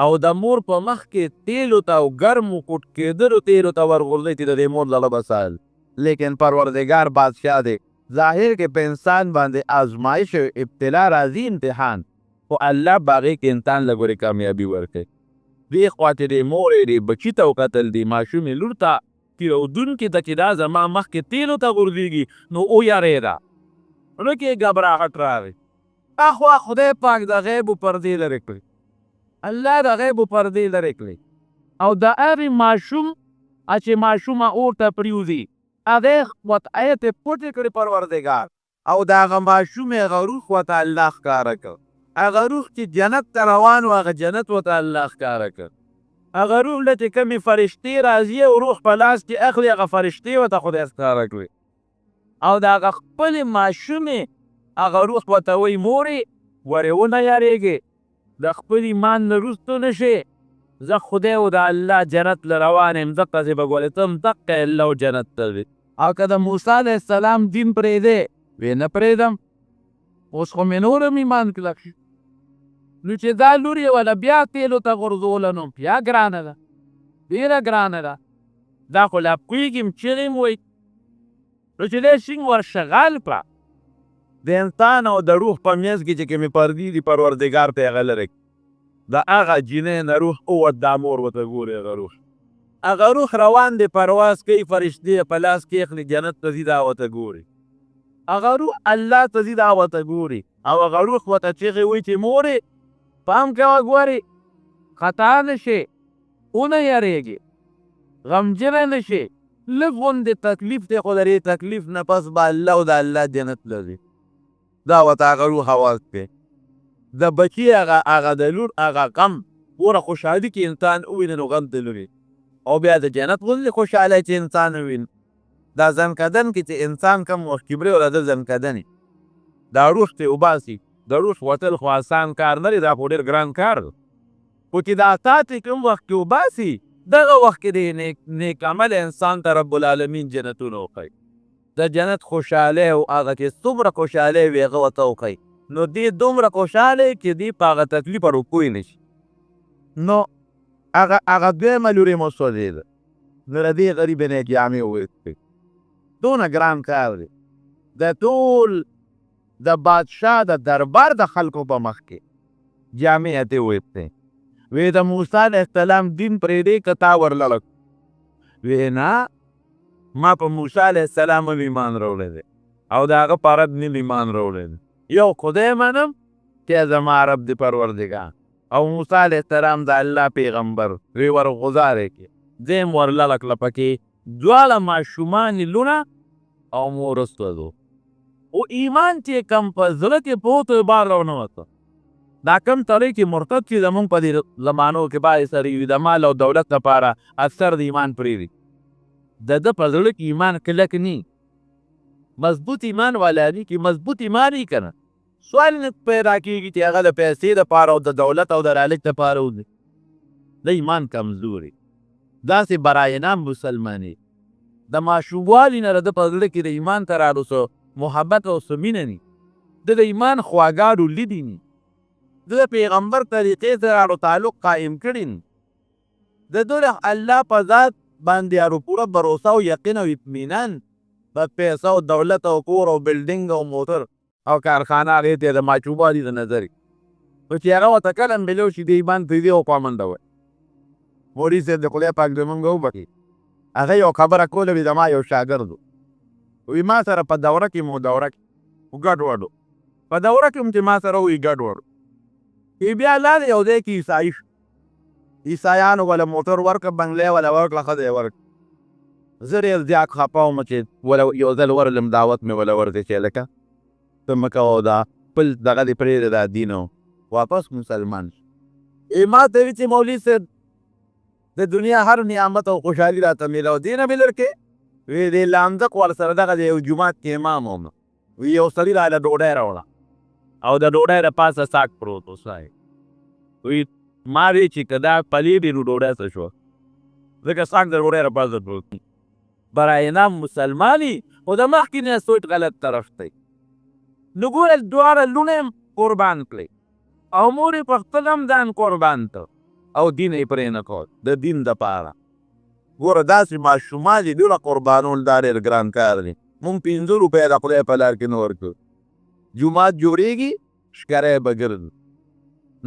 او د مور په مخ کې تیلو ته او ګرمو کوټ کېدلو تیلو ته ورغورځئ چې د دې مور زړه به سهل. لیکن پروردګار بادشاه دی، ظاهر کې په انسان باندې آزمایش او ابتلا راځي، امتحان، خو الله به هغې کې انسان له ګورې کامیابي ورکوي. دې خوا چې دې مور یې دې بچي ته وکتل، دې ماشوم یې لور ته تېرودونکي ته چې دا زما مخکې تیلو ته غورځېږي نو ویرېده، زړه کې یې ګبراهټ راغی. اخوا خدای پاک د غیبو پردې لرې کړي، الله د غیبو پردې لرې کړي او د هرې ماشوم چې ماشومه اور ته پرېوځي هغې وطعیت یې پټې کړې پروردګار، او د هغه ماشوم یې هغه روح ورته الله ښکاره کړ. هغه روح چې جنت ته روان و هغه جنت ورته الله ښکاره کړ. هغه روح له چې کومې فرشتې راځي او روح په لاس کې اخلي هغه فرشتې ورته خدای ښکاره کړي او د هغه خپلې ماشومې هغه روح ورته وایي مورې ورې ونه یارېږې، د خپل ایمان نه وروسته نه شې، زه خدای او د الله جنت له روان یم، دقسې به ګورې ته هم دقه الله جنت ته ځې. او که د موسی علیه السلام دین پرېږدې، وی نه پرېږدم، اوس خو مې نور هم ایمان کلک شو. نو چې دا لور یې وله بیا تیلو ته غورځوله نو بیا ګرانه ده، ډېره ګرانه ده. دا خو لا پوهېږم چغې م وایي. نو چې دی شینګ ورشغال کړه، د انسان او د روح په منځ کې چې کومې پردې دي پروردګار ته یې هغه لرې کړي. د هغه جینۍ نه روح ووت، دا مور ورته ګوري، هغه روح روان دی، پرواز کوي، فرشتې په لاس کې اخلي، جنت ته ځي، دا ورته ګوري. هغه روح الله ته ځي، دا ورته ګوري او هغه روح ورته چغې وایي چې مورې پام کوه، ګورې خطا نه شې، ونه یارېږې، غمجنه نه شې، لږ غوندې تکلیف دی خو د دې تکلیف نه پس به الله او د الله جنت ته ځي. دا ورته هغه روح اواز کوي. د بچي هغه د لور هغه غم، ګوره خوشحالي کې انسان وویني نو غم ته لوري، او بیا د جنت غوندې خوشحالۍ چې انسان وویني. دا زنکدن کې چې انسان کم وخت کبرې ولا د زنکدنې دا روح ته وباسي، د روح وتل خو آسان کار نه دی، دا خو ډېر ګران کار دی. خو چې دا تا ته کوم وخت کې وباسي دغه وخت کې د نیک عمل انسان ته رب العالمین جنتونه وښایي. د جنت خوشحالۍ او هغه چې څومره خوشحالۍ وي هغه ورته وښایي. نو دې دومره خوشحاله چې دې په هغه تکلیف رکوی نه شي. نو هغه دویمه لور یې وسوځېده، نو د دې غریبې نه یې جامې وویستې. دونه ګران کار دی. د ټول د بادشاه د دربار د خلکو په مخ کې جامې یې ترې وویستې. وی د موسی علیه السلام دین پرېږدې که تا ورلړک؟ وی نه، ما په موسی علیه السلام هم ایمان راوړی دی او د هغه په رب نیم ایمان راوړی دی. یو خدای منم چې زما رب د پروردګار او موسی علیه السلام د الله پیغمبر وی ورغوزارې کې دیم ورلله کړه پکې دواړه ماشومان لونه او مور سوځو او ایمان چې کم په زړه کې پروت وي بار راونوته دا کم سړی چې مرتد چې زمونږ په دې زمانو کې بعضې سړي وي د مال او دولت لپاره اکثر د ایمان پرېږدي د ده په زړه کې ایمان کلک نی مضبوط ایمان والا دي چې مضبوط ایمان یې که نه سوال نه پیدا کېږي چې هغه د پیسې دپاره او د دولت او د رالج دپاره وځي د ایمان کمزوري داسې براینام مسلمانې د ماشوموالي نه د ده په زړه کې د ایمان ته راروسو محبت او څه مینه ني د ایمان خواږه لیدي ني د پیغمبر طریقې سره تعلق قائم کړي د الله په ذات باندې اړو پوره باور او یقین او اطمینان په پیسو او دولت او کور او بلډینګ او موټر او کارخانه هغې ته د ماشوموالي د نظر خو چې هغه ورته کله ملو شي د ایمان پرېږدي او پامنده وی مولوي صاحب د خدای پاک زمونږ وبخي هغه یو خبره کوله وي زما یو شاګرد وی ما سره په دوره کې مو ګډوډ په دوره کې هم چې ما سره وي ګډوډ بیا لاندې یو ځای کې عیسایي شو عیسایانو وله موټر ورکړه بنګلې وله ورکړه ښځه یې ورکړه زه ډېر زیات خفه وم چې وله یو ځل ورلم دعوت مې وله ورکړې چې لکه ته مه کوه دا خپل دغه دې پرېږده دا دین واپس مسلمان شو ما ته وي چې مولوي صاحب د دنیا هر نعمت او خوشحالي راته میلاو دې نه مې لرکې وی دې لامځک ورسره دغه د یو جومات کې امام وم وی یو سړي راله ډوډۍ راوړه او د ډوډۍ د پاسه ساک پروت و سای وی ما وی چې که دا پلې دي نو ډوډۍ څه شوه ځکه ساک د ډوډۍ د پاسه پروت برای نام مسلماني خو د مخکې نه سوچ غلط طرف دی نو ګوره دواړه لوڼې هم قربان کړئ او مور یې په خپل هم ځان قربان ته او دین یې پرې نه کول د دین دپاره ګوره داسې ماشومان دي دونه قربانول دا ډېر ګران کار دی مونږ 5 روپۍ د خدای په لار کې نه ورکړو جومات جوړېږي ښکری به ګرځي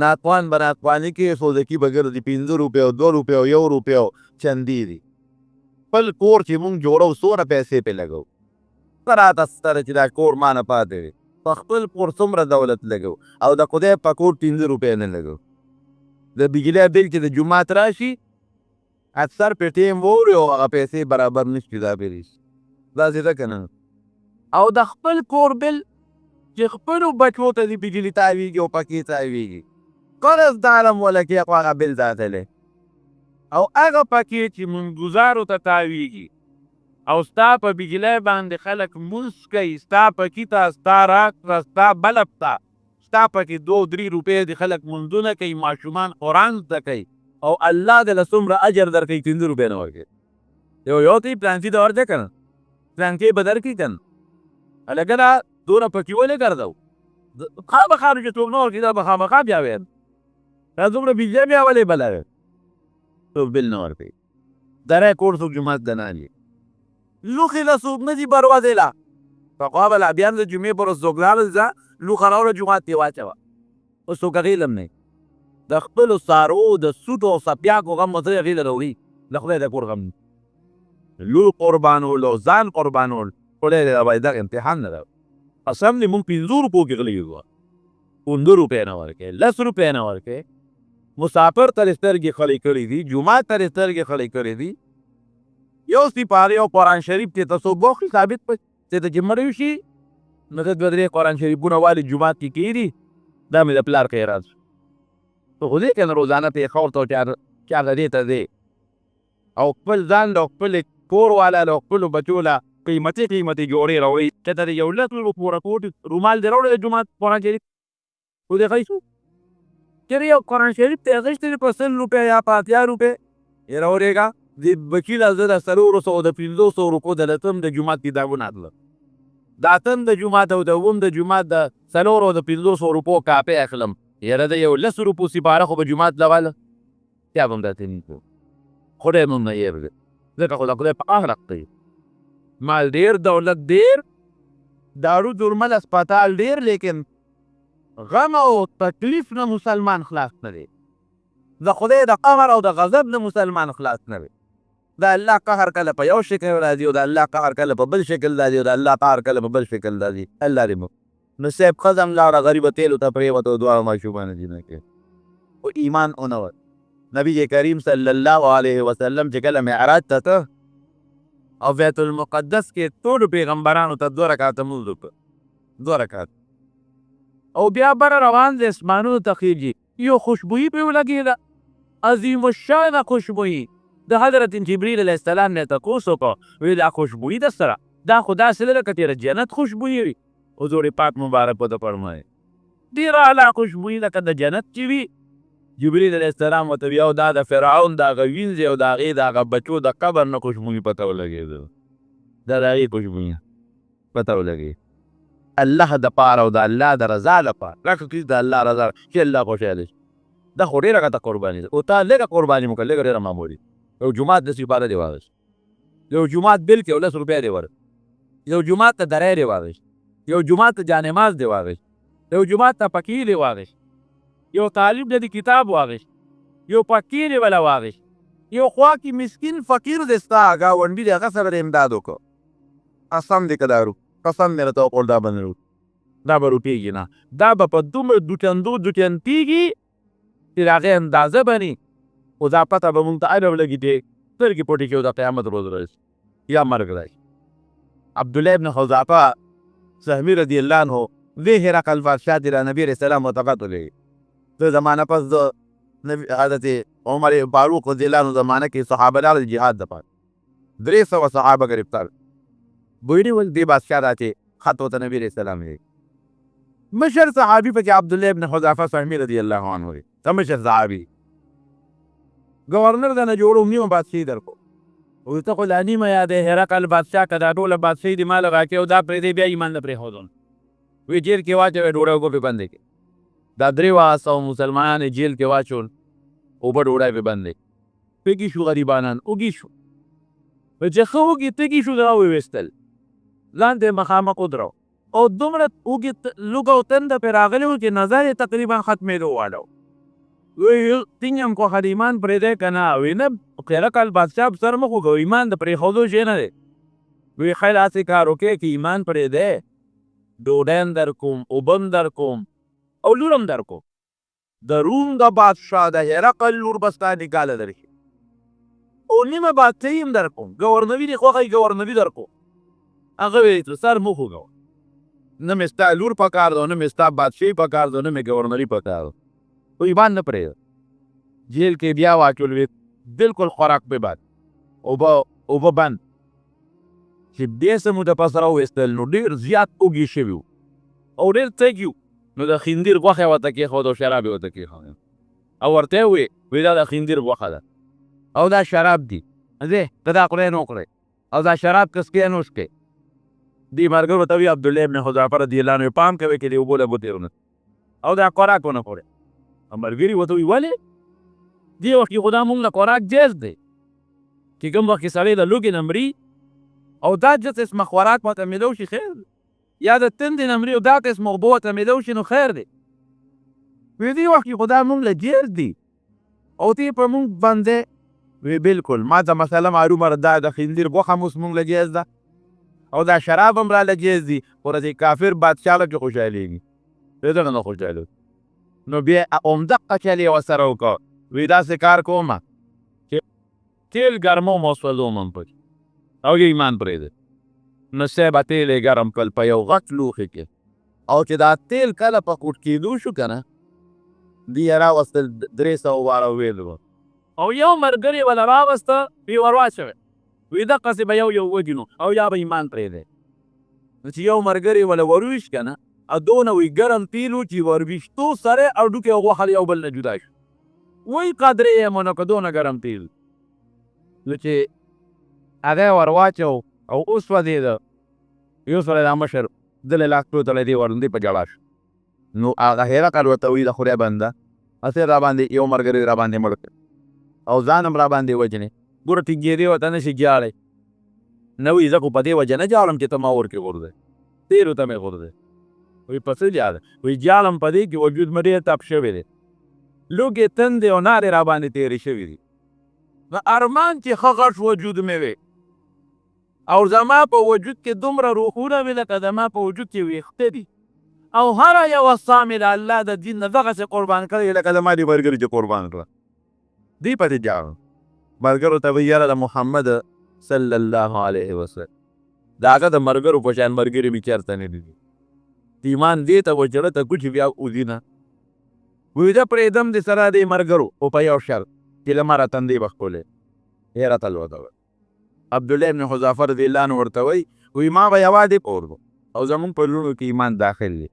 ناتوان به ناتواني کې سودکي به ګرځي 5 روپۍ او 2 روپۍ او 1 روپۍ او چندې دي خپل کور چې مونږ جوړو څومره پیسې پرې لګو څه راته ستره چې دا کور ما نه پاتې وي په خپل کور څومره دولت لګو او د خدای په کور 5 روپۍ نه لګو د بجلۍ بل چې د جومات راشي اکثر پې ټیم ووري او هغه پیسې برابر نشي دا پیري داسې ده که نه او د خپل کور بل چې خپلو بچو ته د بجلي تاویږي او پکې تاویږي قرض د عالم ولکې خو هغه بل ساتلی او هغه پکې چې منګزارو ته تاویږي او ستا په بجلۍ باندې خلک مونځ کوي ستا پکې ته ستا راکړه ستا بلب ته ستا پکې 2-3 روپۍ د خلک منځونه کوي ماشومان قرآن زده کوي او الله د له څومره اجر درکوي 5 روپۍ نه ورکوي یو ته یې پلانکي ته ورځه که نه پلانکي به درکړي که نه هلکه دا دونه پکې ولې ګرځو خامخا نو چې څوک نه ورکوي دا به خامخا بیا ویل دا دومره بجلی بیا ولې بله څوک بل نه ورکوي دری کور څوک جومات ته نه هلي لوښې له څوک نه دي بروازې له پخوا به لا بیا هم د جمعې پر ورځ څوک لاړل ځه لوښه راوړه جومات ته یې واچوه اوس څوک هغې لم نه د خپلو څاروو د سوټو او څپیاکو غم به ته هغې له راوړي د خدای د کور غم لور قربانول او ځان قربانول خدای دې باید دغه امتحان نه ده قسم دې مونږ 5 روپو کې غلی یو 15 روپۍ نه ورکوې 10 روپۍ نه ورکوې مسافر ته یې سترګې خړې کړې دي جومات ته یې سترګې خړې کړې دي یو سپارې او قرآن شریف ته ته څوک بوخلي ثابت په چې ته چې مړ شي نو ته 2-3 قرآن شریفونه والي جومات کې کېږدي دا مې د پلار خیرات شو ته خو دې که نه روزانه پېښور ته چاغه دې ته دی او خپل ځان له خپلې کور والا له خپلو بچو له قیمتي جوړې راوړي چې ته د یو 10 روپو پوره کوټ رومال دې راوړی د جومات قرآن شریف خو دې ښه شو چېرې یو قرآن شریف ته اخیستی دی په 100 روپۍ یا په 80 روپۍ یې راورېږه د وکیله زه د 300 د 500 روپو د لتم د جومات کتابونه اخلم د اتم د جومات او د اووم د جومات د 4 د 500 روپو کاپۍ اخلم یاره د یو 10 روپو سپاره خو به جومات لواله بیا به هم داسې نه خدای مونږ نه هېر کړي ځکه خو د خدای په اخرق دی مال ډیر دولت ډیر دارو درمل اسپتال ډیر لیکن غم او تکلیف نه مسلمان خلاص نه دی د خدای د قهر او د غضب نه مسلمان خلاص نه دی د الله قهر کله په یو شکل راځي او د الله قهر کله په بل شکل راځي او د الله قهر کله په بل شکل راځي الله دې نو صاحب ښځه هم لاړه غریبه تیلو ته پرېوته دواړه ماشومان زینه کې خو ایمان ونه وت. نبی کریم صلی الله علیه وسلم چې کله معراج ته ته او بیت المقدس کې ټولو پیغمبرانو ته 2 رکعاته لمونځ وکړه 2 رکعات او بیا بره روان دی اسمانونو ته خیږي یو خوشبويي پرې ولګېده عظیم الشانه خوشبويي د حضرت جبریل علیه السلام نه تپوس وکړه وایي دا خوشبويي ده سره دا خو داسې ده لکه تېره جنت خوشبويي وي. حضور پاک مبارک ورته فرمایي ډېره اعلی خوشبويي لکه د جنت چې وي. جبریل علیه السلام ورته وي او دا د فرعون د هغه وینځې او د هغې د هغه بچو د قبر نه خوشبويي پته ولګېده دا د هغې خوشبويي پته ولګېد الله د پاره او د الله د رضا لپاره لکه چې د الله رضا چې الله خوشحاله شي دا خو ډېره غټه قرباني ده او تا لږه قرباني مو کړه لږه ډېره معمولي یو جومات داسې عبادت دې واخېست یو جومات بل کې 10 روپۍ دې ورکړ یو جومات ته دری دې واخېست یو جومات ته جانماز دې واخېست یو جومات ته پکې دې واخېست یو طالب دې کتاب واخېست یو پکې دې وله واخېست یو خوا کې مسکین فقیر دې ستا ګاونډي دی هغه سره دې امداد وکړو قسم دې که دارو قسم مې راته وکړ دا به نه دا به روپېږي نه دا به په دومره دوټنتېږي چې د هغې اندازه بني خو دا پته به مونږ ته هر ولګي چې سترګې پټې کړو د قیامت ورځ راشي یا مرګ راشي. عبدالله ابن حذافه سهمي رضی الله عنه دې هرقل بادشاه ته نبي علیه السلام متقات ولېږي د زمانه پس د حضرت عمر فاروق رضی الله عنه زمانه کې صحابه لاړل جهاد دپاره 300 صحابه گرفتار بویډي ول دې بادشاه دا چې خط ورته نبي علیه السلام یې مشر صحابي پکې عبدالله ابن حذافه سهمي رضی الله عنه دی ته مشر صحابي گورنر دنه جوړو نیمه بادشاهي درکو او ته خو لا نیمه یادې هرقل بادشاه که دا ټوله بادشاهي دې ماله راکړې او دا پرېږدې بیا ایمان نه پرېښودل وی جیل کې واچوې ډوډۍ اوبه پرې بندې کړې دا 300 مسلمانان یې جیل کې واچول اوبه ډوډۍ پرې بندې تږي شو غریبانان اوږي شو چې ښه اوږي تږي شو دا وویستل لاندې مخامخ ودرو او دومره اوږې لوږه او تنده پرې راغلي و چې نظر یې تقریبا ختمېدو واړه وی ټینګ یم خوښه د ایمان پرېږدی که نه وی نه هرقل بادشاه په سر مخ وکړو ایمان د پرېښودو شی نه دی وی خیر هسې کار وکړې که ایمان پرېږدی ډوډۍ هم در کوم اوبه هم در کوم او لور هم در کوم د روم د بادشاه د هرقل لور به ستا نکاله درشي او نیمه بادشاهي هم در کوم ګورنوي دې خوښه ګورنوي در کوم هغه وی سر مخ وکړو نه مې ستا لور په کار ده نه مې ستا بادشاهي په کار ده نه مې ګورنري په کار ده خو ایمان نه پرېږده جیل کې بیا واچول وی بلکل خوراک پې بند اوبه بند چې دې څه موده پس راوویستل نو ډېر زیات اوږې شوي وو او ډېر تږي وو نو د خندیر غوښه یې ورته کېښود او شراب یې ورته کېښود او ورته یې وی دا د خندیر غوښه ده او دا شراب دي ځې ته دا خولۍ نه وکړئ او دا شراب که څکې نه وڅکئ دې ملګرو ورته وي عبدالله ابن حذافه رضی الله عنه پام کوئ چې د اوبو له بوتې ونه او دا خوراک ونه خورئ ملګري ورته وي ولې دې وخت کې خو دا مونږ له خوراک جیز دی چې کوم وخت کې سړی د لوږې نه مري او دا قسمه خوراک ورته میلو شي خیر دی یا د تندې نه مري او دا قسمه اوبه ورته میلو شي نو خیر دی وی دې وخت کې خو دا مونږ له جیز دی او ته یې په مونږ باندې وی بلکل ما ته مسله معلومه ده دا د خنزیر غوښه هم اوس مونږ له جیز ده او دا شراب هم راله جیز دي خو د کافر بادشاه له کې خوشحالېږي دغه نه خوشحاله نو بیا همدقه چل یې ورسره وکړه وی داسې کار کومه چې تیل ګرموم او سوځوم هم پکې او یې ایمان پرېږده نو صاحبه تیل یې ګرم کړل په یو غټ لوښي کې او چې دا تیل کله په کوټ کېدو شو که نه دې یې راوستل 300 واره ویل او یو ملګري وله راوسته وی ور واچوئ وی دقسې به یو وږي نو او یا به ایمان پرېږدی نو چې یو ملګري وله ورویشت که نه دونه وی ګرم تیل و چې ورویشتو سره او ډوکې او غوښه یو بل نه جدا شو وی قدرې یم نو که دونه ګرم تیل نو چې هغه ور واچو او وسوځېده یو سړی دا مشر دلې لاس پروتلی دی ورندې په ژړا شو نو هغه هرقل ورته وایي د خدای بنده هسې راباندې یو ملګري راباندې مړ کړ او ځان هم راباندې وجنې ګوره ټینګېدې ورته نشي جاړی نه وایي زه خو په دې وجه نه جاړم چې ته ما ورکې غورځئ تیلو ته مې غورځئ وایي په څه جاړه وایي جاړم په دې کې وجود مې ډېر تپ شوی دی لوږې تندې او نارې راباندې تېرې شوي دي نو ارمان چې ښه غټ وجود مې وی او زما په وجود کې دومره روحونه وي لکه زما په وجود کې ویښته دي او هر یو سامي د الله د دین نه دغسې قربان کړی لکه زما دې ملګري چې قربان کړه. دی پسې جاړو ملګرو ته وایي یاره د محمد صلی الله علیه وسلم د هغه د ملګرو په شان ملګري مې چېرته نه دي. ایمان دې ته و چې ته کوچ بیا اوځي نه وایي زه پرېږدم د سره دې ملګرو خو په یو شرط چې له ما را تندې به ښکلې یې راته لوته. عبدالله ابن حذافه رضی الله عنه ورته وایي ما به یوازې پورځو او زمونږ په زړونو کې ایمان داخل دی.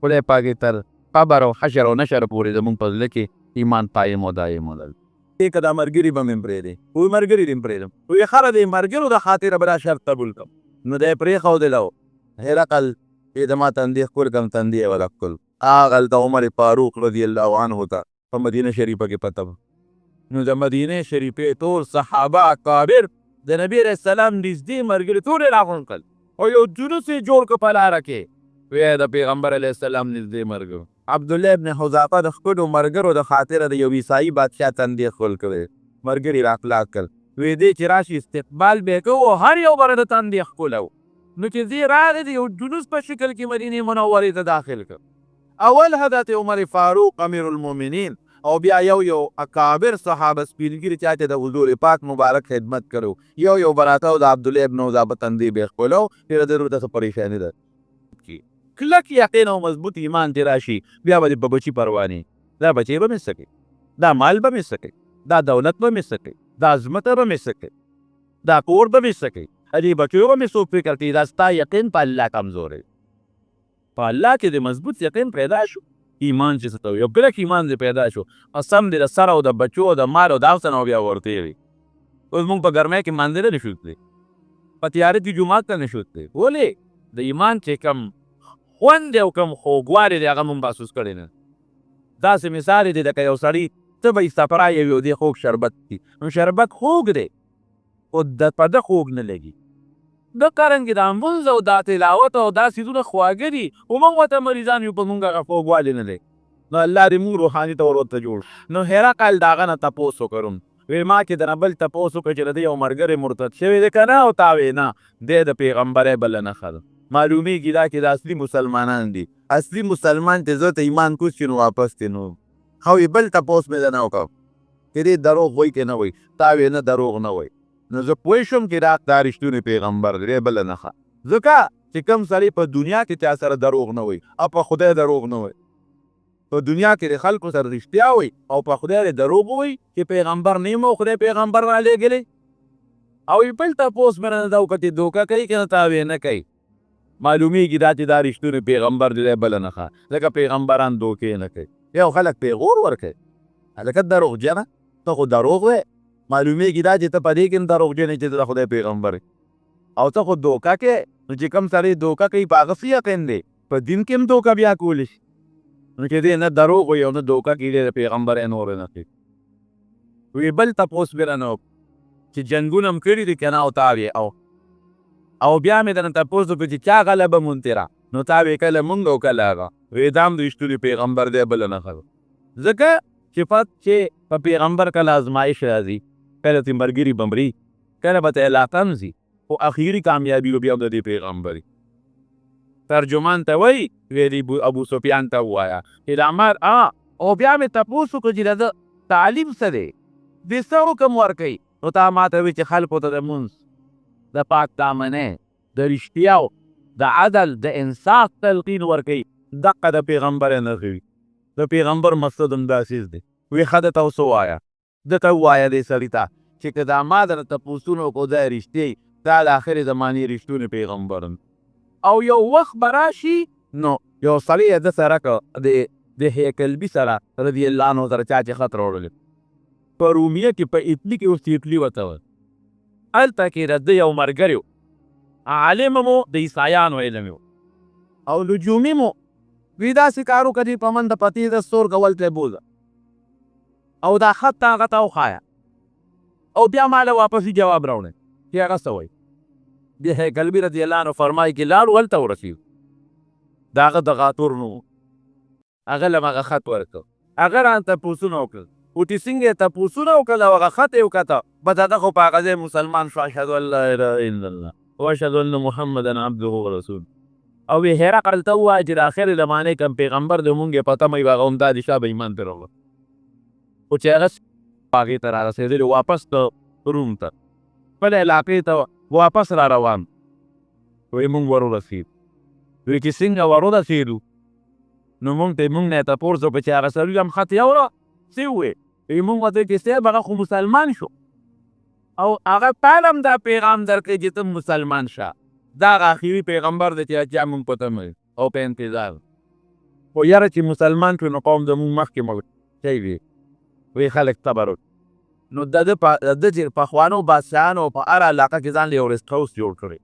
خدای پاک یې تر قبر او حشر او نشر پورې زمونږ په زړه کې ایمان قایم او دایم ولل. که دا ملګري به مې پرېږدې وایي ملګري دې پرېږدم وایي ښه د ملګرو د خاطره به دا شرط قبول کړم. نو دی یې پرېښودله و هرقل چې زما تندې ښکل کړم تندې یې ونه ښکل. هغلته عمر فاروق رضی الله عنه ته په مدینه شریفه کې پته وه. نو د مدینې شریفې ټول صحابه اکابر د نبي علیه السلام نږدې ملګري ټول یې راغونډ کړل او یو جلوس یې جوړ کړ په لاره کې. وی د پیغمبر علیه السلام نږدې ملګرو عبدالله ابن حذافه د خپلو ملګرو د خاطره د یو عیسایي بادشاه تندې ښکل کړی. ملګري راخلاق کړل وی دی چې راشي استقبال به یې کوو او هر یو به د تندې ښکلو. نو چې دی راغی د یو جلوس په شکل کې مدینې منورې ته داخل کړ. اول حضرت عمر فاروق امیر المؤمنین او بیا یو اکابر صحابه سپینګیري چا چې د حضور پاک مبارک خدمت کړو یو براته او د عبدالله ابن حذافه تندې به ښکلو پرې د ورته څه پریشاني ده. کلک یقین او مضبوط ایمان دې راشي بیا به دې په بچي پروا نه دا بچی به مې څه کوي دا مال به مې څه کوي دا دولت به مې څه کوي دا عظمت به مې څه کوي دا کور به مې څه کوي دې بچیو به مې څوک فکر کوي. دا ستا یقین په الله کمزور دی. په الله کې د مضبوط یقین پیدا شو ایمان چې څه ته یو کلک ایمان دې پیدا شو قسم دې د سر او د بچو او د مال او د هغه نه بیا ورته وي. اوس موږ په ګرمۍ کې مانځلی نه شو تللی په تیاره کې جومات ته نه شو تللی ولې د ایمان چې کم خوند او کم خوږوالی دی هغه مونږ محسوس کړی نه. داسې مثال دی لکه یو سړي ته به یې صفرا یو دی خوږ شربت دي نو شربت خوږ دی خو په ده خوږ نه لګي. د قرنګې دا مونځ او دا تلاوت او دا څیزونه خواږه دي خو موږ ورته مریضان یو په موږ هغه خوږوالی نه دی. نو الله دې موږ روحاني طور ورته جوړ. نو هرقل د هغه نه تپوس وکړم وی ما کې د نه بل تپوس وکړه چې د دې یو ملګری مرتد شوی دی که نه او تا وی نه دی د پیغمبرۍ بله نښه ده. معلومیږي دا کې د اصلي مسلمانان دي. اصلي مسلمان چې زه ته ایمان کوز شي نو واپس دی نو خو بل تپوس مې ده نه وکړ چې دې دروغ وایي که نه وایي تا وی نه دروغ نه وایي. نو زه پوه شوم چې دا رښتونی پیغمبر دی بله نښه. ځکه چې کوم سړی په دنیا کې چا سره دروغ نه وایي او په خدای دروغ نه وایي په دنیا کې د خلکو سره رښتیا وایي او په خدای دروغ وایي چې پیغمبر نه یم او خدای پیغمبر را لېږلی او بل تپوس مې نه ده وکړه چې دوکه کوي که نه تا وی نه کوي. معلومیږي دا چې دا رښتونی پیغمبر دی بله نښه ځکه پیغمبران دوکې نه کوي. یو خلک پیغور ورکوي هلکه دروغجنه ته خو دروغ وایې معلومیږي دا چې ته په دې کې هم دروغجن یې چې ته د خدای پیغمبر او ته خو دوکه کوې. نو چې کوم سړی دوکه کوي په هغه څه یقین دی په دین کې هم دوکه بیا کولی شي. نو چې دی نه دروغ وایي او نه دوکه کوي دی د پیغمبر نور نه کوي. وی بل تپوس مې رانه چې جنګونه هم کړي دي که نه او تا وی او بیا مې درنه تپوس وکړو چې چا غلبه مونتې را نو تا وی کله مونږ او کله هغه وی دا هم د رښتوني پیغمبر دی بله نښه ده. ځکه چې په پیغمبر کله ازمایش راځي کله ترې ملګري به مري کله به ته علاقه هم ځي خو اخري کامیابي به بیا هم د دې پیغمبر. ترجمان ته وایي ویلي ابو سفیان ته ووایه چې د عمر او بیا مې تپوس وکړو چې د تعلیم څه دی دې څه حکم ورکوي نو تا ما ته وایي چې خلکو ته د مونځ د پاک دامنۍ د رښتیاو د عدل د انصاف تلقین ورکوي دقه د پیغمبر نښې وي. د پیغمبر مقصد هم داسې دی. وی ښه درته اوس ووایه ده ته ووایه دې سړي ته چې که دا ما درته تپوسونه وکړو دا رښتیا دا د آخرې زمانې رښتونی پیغمبر او یو وخت به راشي نو یو سړی یې ده سره که د هیکلبي سره رضی الله عنه سره چا چې خط راوړلی په رومیه کې په اطلي کې اوس اطلي ورته وه هلته کې د ده یو ملګری عالم مو د عیسایانو علم او لجومي مو وی داسې کار وکړه چې په منډه پتې د ستور کول ته بوځه او دا خط ته هغه ته وښایه او بیا ما له واپسي جواب راوړی چې هغه څه وایي. بیا هیکلبي رضی الله عنه فرمایي چې لاړو هلته ورسېږو د هغه د غاتور نو هغه له هغه خط ورکړ هغه رانه تپوسونه وکړل اوټي څنګه یې تپوسونه وکړل او هغه خط یې وکته بس هغه خو په هغه ځای مسلمان شو اشهد ان لا اله الا الله واشهد ان محمدا عبده ورسوله او وی هرقل ته ووایه چې د آخر زمانې کوم پیغمبر د مونږ یې پته مې وي هغه همدا د شاه به ایمان پرې راوړه. خو چې هغه هغې ته را رسېدلي واپس د روم ته خپلې علاقې ته واپس را روان وایي مونږ ورورسېدو. وایي چې څنګه ورورسېدو نو مونږ نه یې تپوس وکړه چې هغه سړي هم خط یوړه څه وویل. وایي مونږ ورته وایي چې صاحب هغه خو مسلمان شو او هغه تاله هم دا پیغام درکړی چې ته مسلمان شه. دا هغه اخري پیغمبر دی چې چا مونږ پته مې او په انتظار. خو یاره چې مسلمان شو نو قوم زمونږ مخکې شی وي. وایي خلک صبر وکړي. نو د ده چې پخوانو بادشاهانو په هره علاقه کې ځان له یو رسټ هاوس جوړ کړی.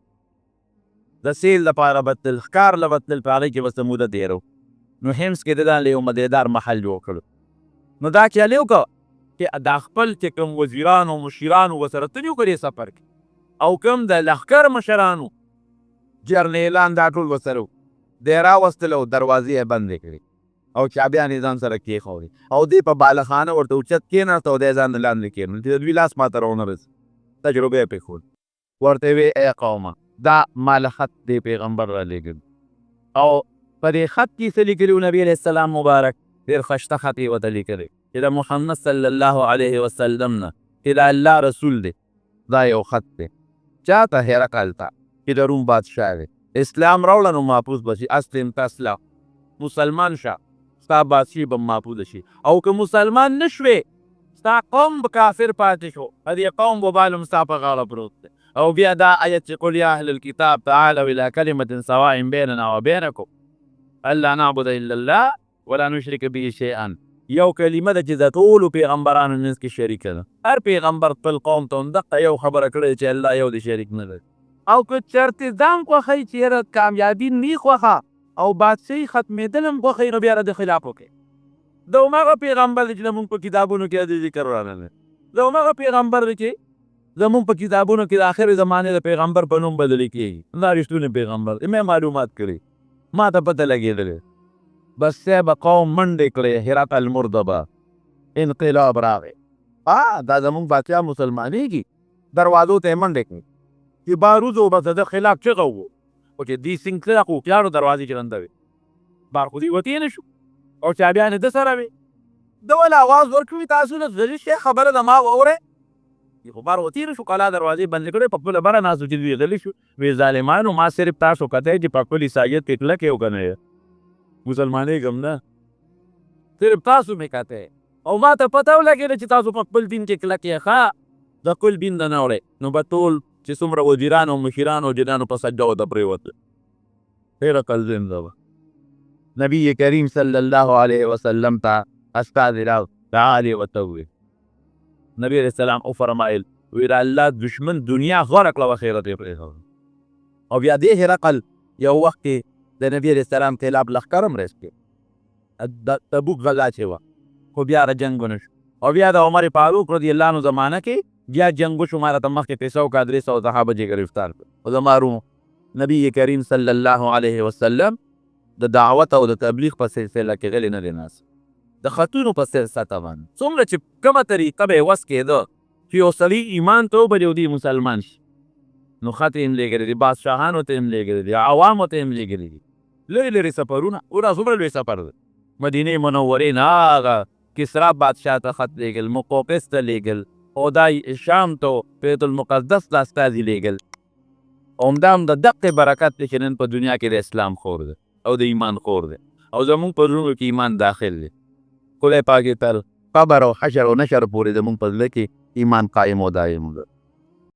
د سیل لپاره به تلل، ښکار له به تلل، په هغې کې به څه موده تېرو. نو حمص کې د ځان له یو مدیدار محل جوړ کړو. نو دا خیال یې وکړه چې دا خپل چې کوم وزیران او مشیران ورسره تللي وو که دې سفر کې او کوم د لښکر مشرانو جرنیلان دا ټول ورسره وو. دی یې راوستل او دروازې یې بندې کړې او چابیان یې ځان سره کېښودې او دې په بالخانه ورته اوچت کېناست او دی یې ځان لاندې کېنول چې د دوی لاس ماته راونه رسي. تجربه یې پرېښود. ورته یې ویې ای قومه دا ماله خط دی پیغمبر را لېږلی او په دې خط کې څه لیکلي وو نبي علیه السلام مبارک ډېر ښایسته خط یې ورته لیکلی چې د محمد صلی الله علیه وسلم نه چې د الله رسول دی. دا یو خط دی چا ته هرقل ته چې د روم بادشاه دی. اسلام راوړه نو محفوظ به شي. اسلم تسلم، مسلمان شه ستا بادشي به محفوظ شي. او که مسلمان نه شوې ستا قوم به کافر پاتې شو، د دې قوم وبال هم ستا په غاړه پروت دی. او بیا دا آیت چې قل یا اهل الکتاب تعالوا الى کلمة سواء بیننا وبینکم الا نعبد الا الله ولا نشرک به شیئا. یو کلمه ده چې د ټولو پیغمبرانو منځ کې شریکه ده. هر پیغمبر خپل قوم ته همدغه یو خبره کړې چې الله یو د شریک نه لري. او که چېرته ځان خوښوي چې یاره کامیابي نه خوښه او بادشاهي ختمېدل هم خوښوي نو بیا د خلاف وکړي. د هماغه پیغمبر دی چې زمونږ په کتابونو کې د ذکر راغلی. د هماغه پیغمبر دی چې زمونږ په کتابونو کې د آخر زمانې د پیغمبر په نوم بدلې کېږي. دا رښتونی پیغمبر مې معلومات کړي، ما ته پته لګېدلې. بس صاحب قوم منډې کړې، هرقل مرده به انقلاب راغی. دا زمونږ بادشاه مسلمانېږي. دروازو ته یې منډې کړې چې باروزو به د ده خلاف چغه وو. خو چې دې سنګ څه خو هوښیارو دروازې چې رنده وې بار خو دې وتې نه شو او چابیانې ده سره وې. ده ولې اواز ورکوي تاسو نه زړي شی خبره ده ما واورئ. خو بار وتې نه شو، کلا دروازې بندې کړې، په خپله بره ناست چې دوی غلي شو. وی ظالمانو ما صرف تاسو کتی چې په خپل عیسایت کې کلک یې وکنه مسلمانېږم نه، صرف تاسو مې کتی او ما ته پته ولګېده چې تاسو په خپل دین کې کلک یې. ښه د خپل دین ته نه وړئ نو به ټول چې څومره وزیران او مشیران او جنانو په سجده ورته پرېوتل. هرقل زنده وه. نبي کریم صلی الله علیه وسلم ته استازي راغی، تعال یې ورته وویل. نبي علیه السلام وفرمایل وی د الله دشمن دنیا غوره کړه او آخرت یې پرېښود. او بیا دې هرقل یو وخت کې د نبي علیه السلام خلاف لښکر هم رسټ کړ، د تبوک غزا چې وه، خو بیا هغه جنګ ونه شو. او بیا د عمر فاروق رضی الله عنه زمانه کې بیا جنګ وشو. ما راته مخکې 300 کا 300 صحابه چې ګرفتار کړل. او زما روم نبي کریم صلی الله علیه وسلم د دعوت او د تبلیغ په سلسله کې غلی نه دی ناست. د خطونو په سلسله باندې څومره چې کومه طریقه به یې وس کېده چې یو سړي ایمان ته وبلي او دی مسلمان شي نو خط یې هم لېږلی دی، بادشاهانو ته هم لېږلی دی، عوامو ته هم لېږلی دي. لرې لرې سفرونه. اوس څومره لوی سفر دی. مدینې منورې نه هغه کسرا بادشاه ته خط لېږل، مقوقس ته لېږل او دا شام ته بیت المقدس ته استازي لېږل. همدا هم د دقې برکت دی چې نن په دنیا کې د اسلام خور دی او د ایمان خور دی او زمونږ په زړونو کې ایمان داخل دی. خدای پاک یې تر قبر او حشر او نشر پورې زمونږ په زړه کې ایمان قایم او دایم دی.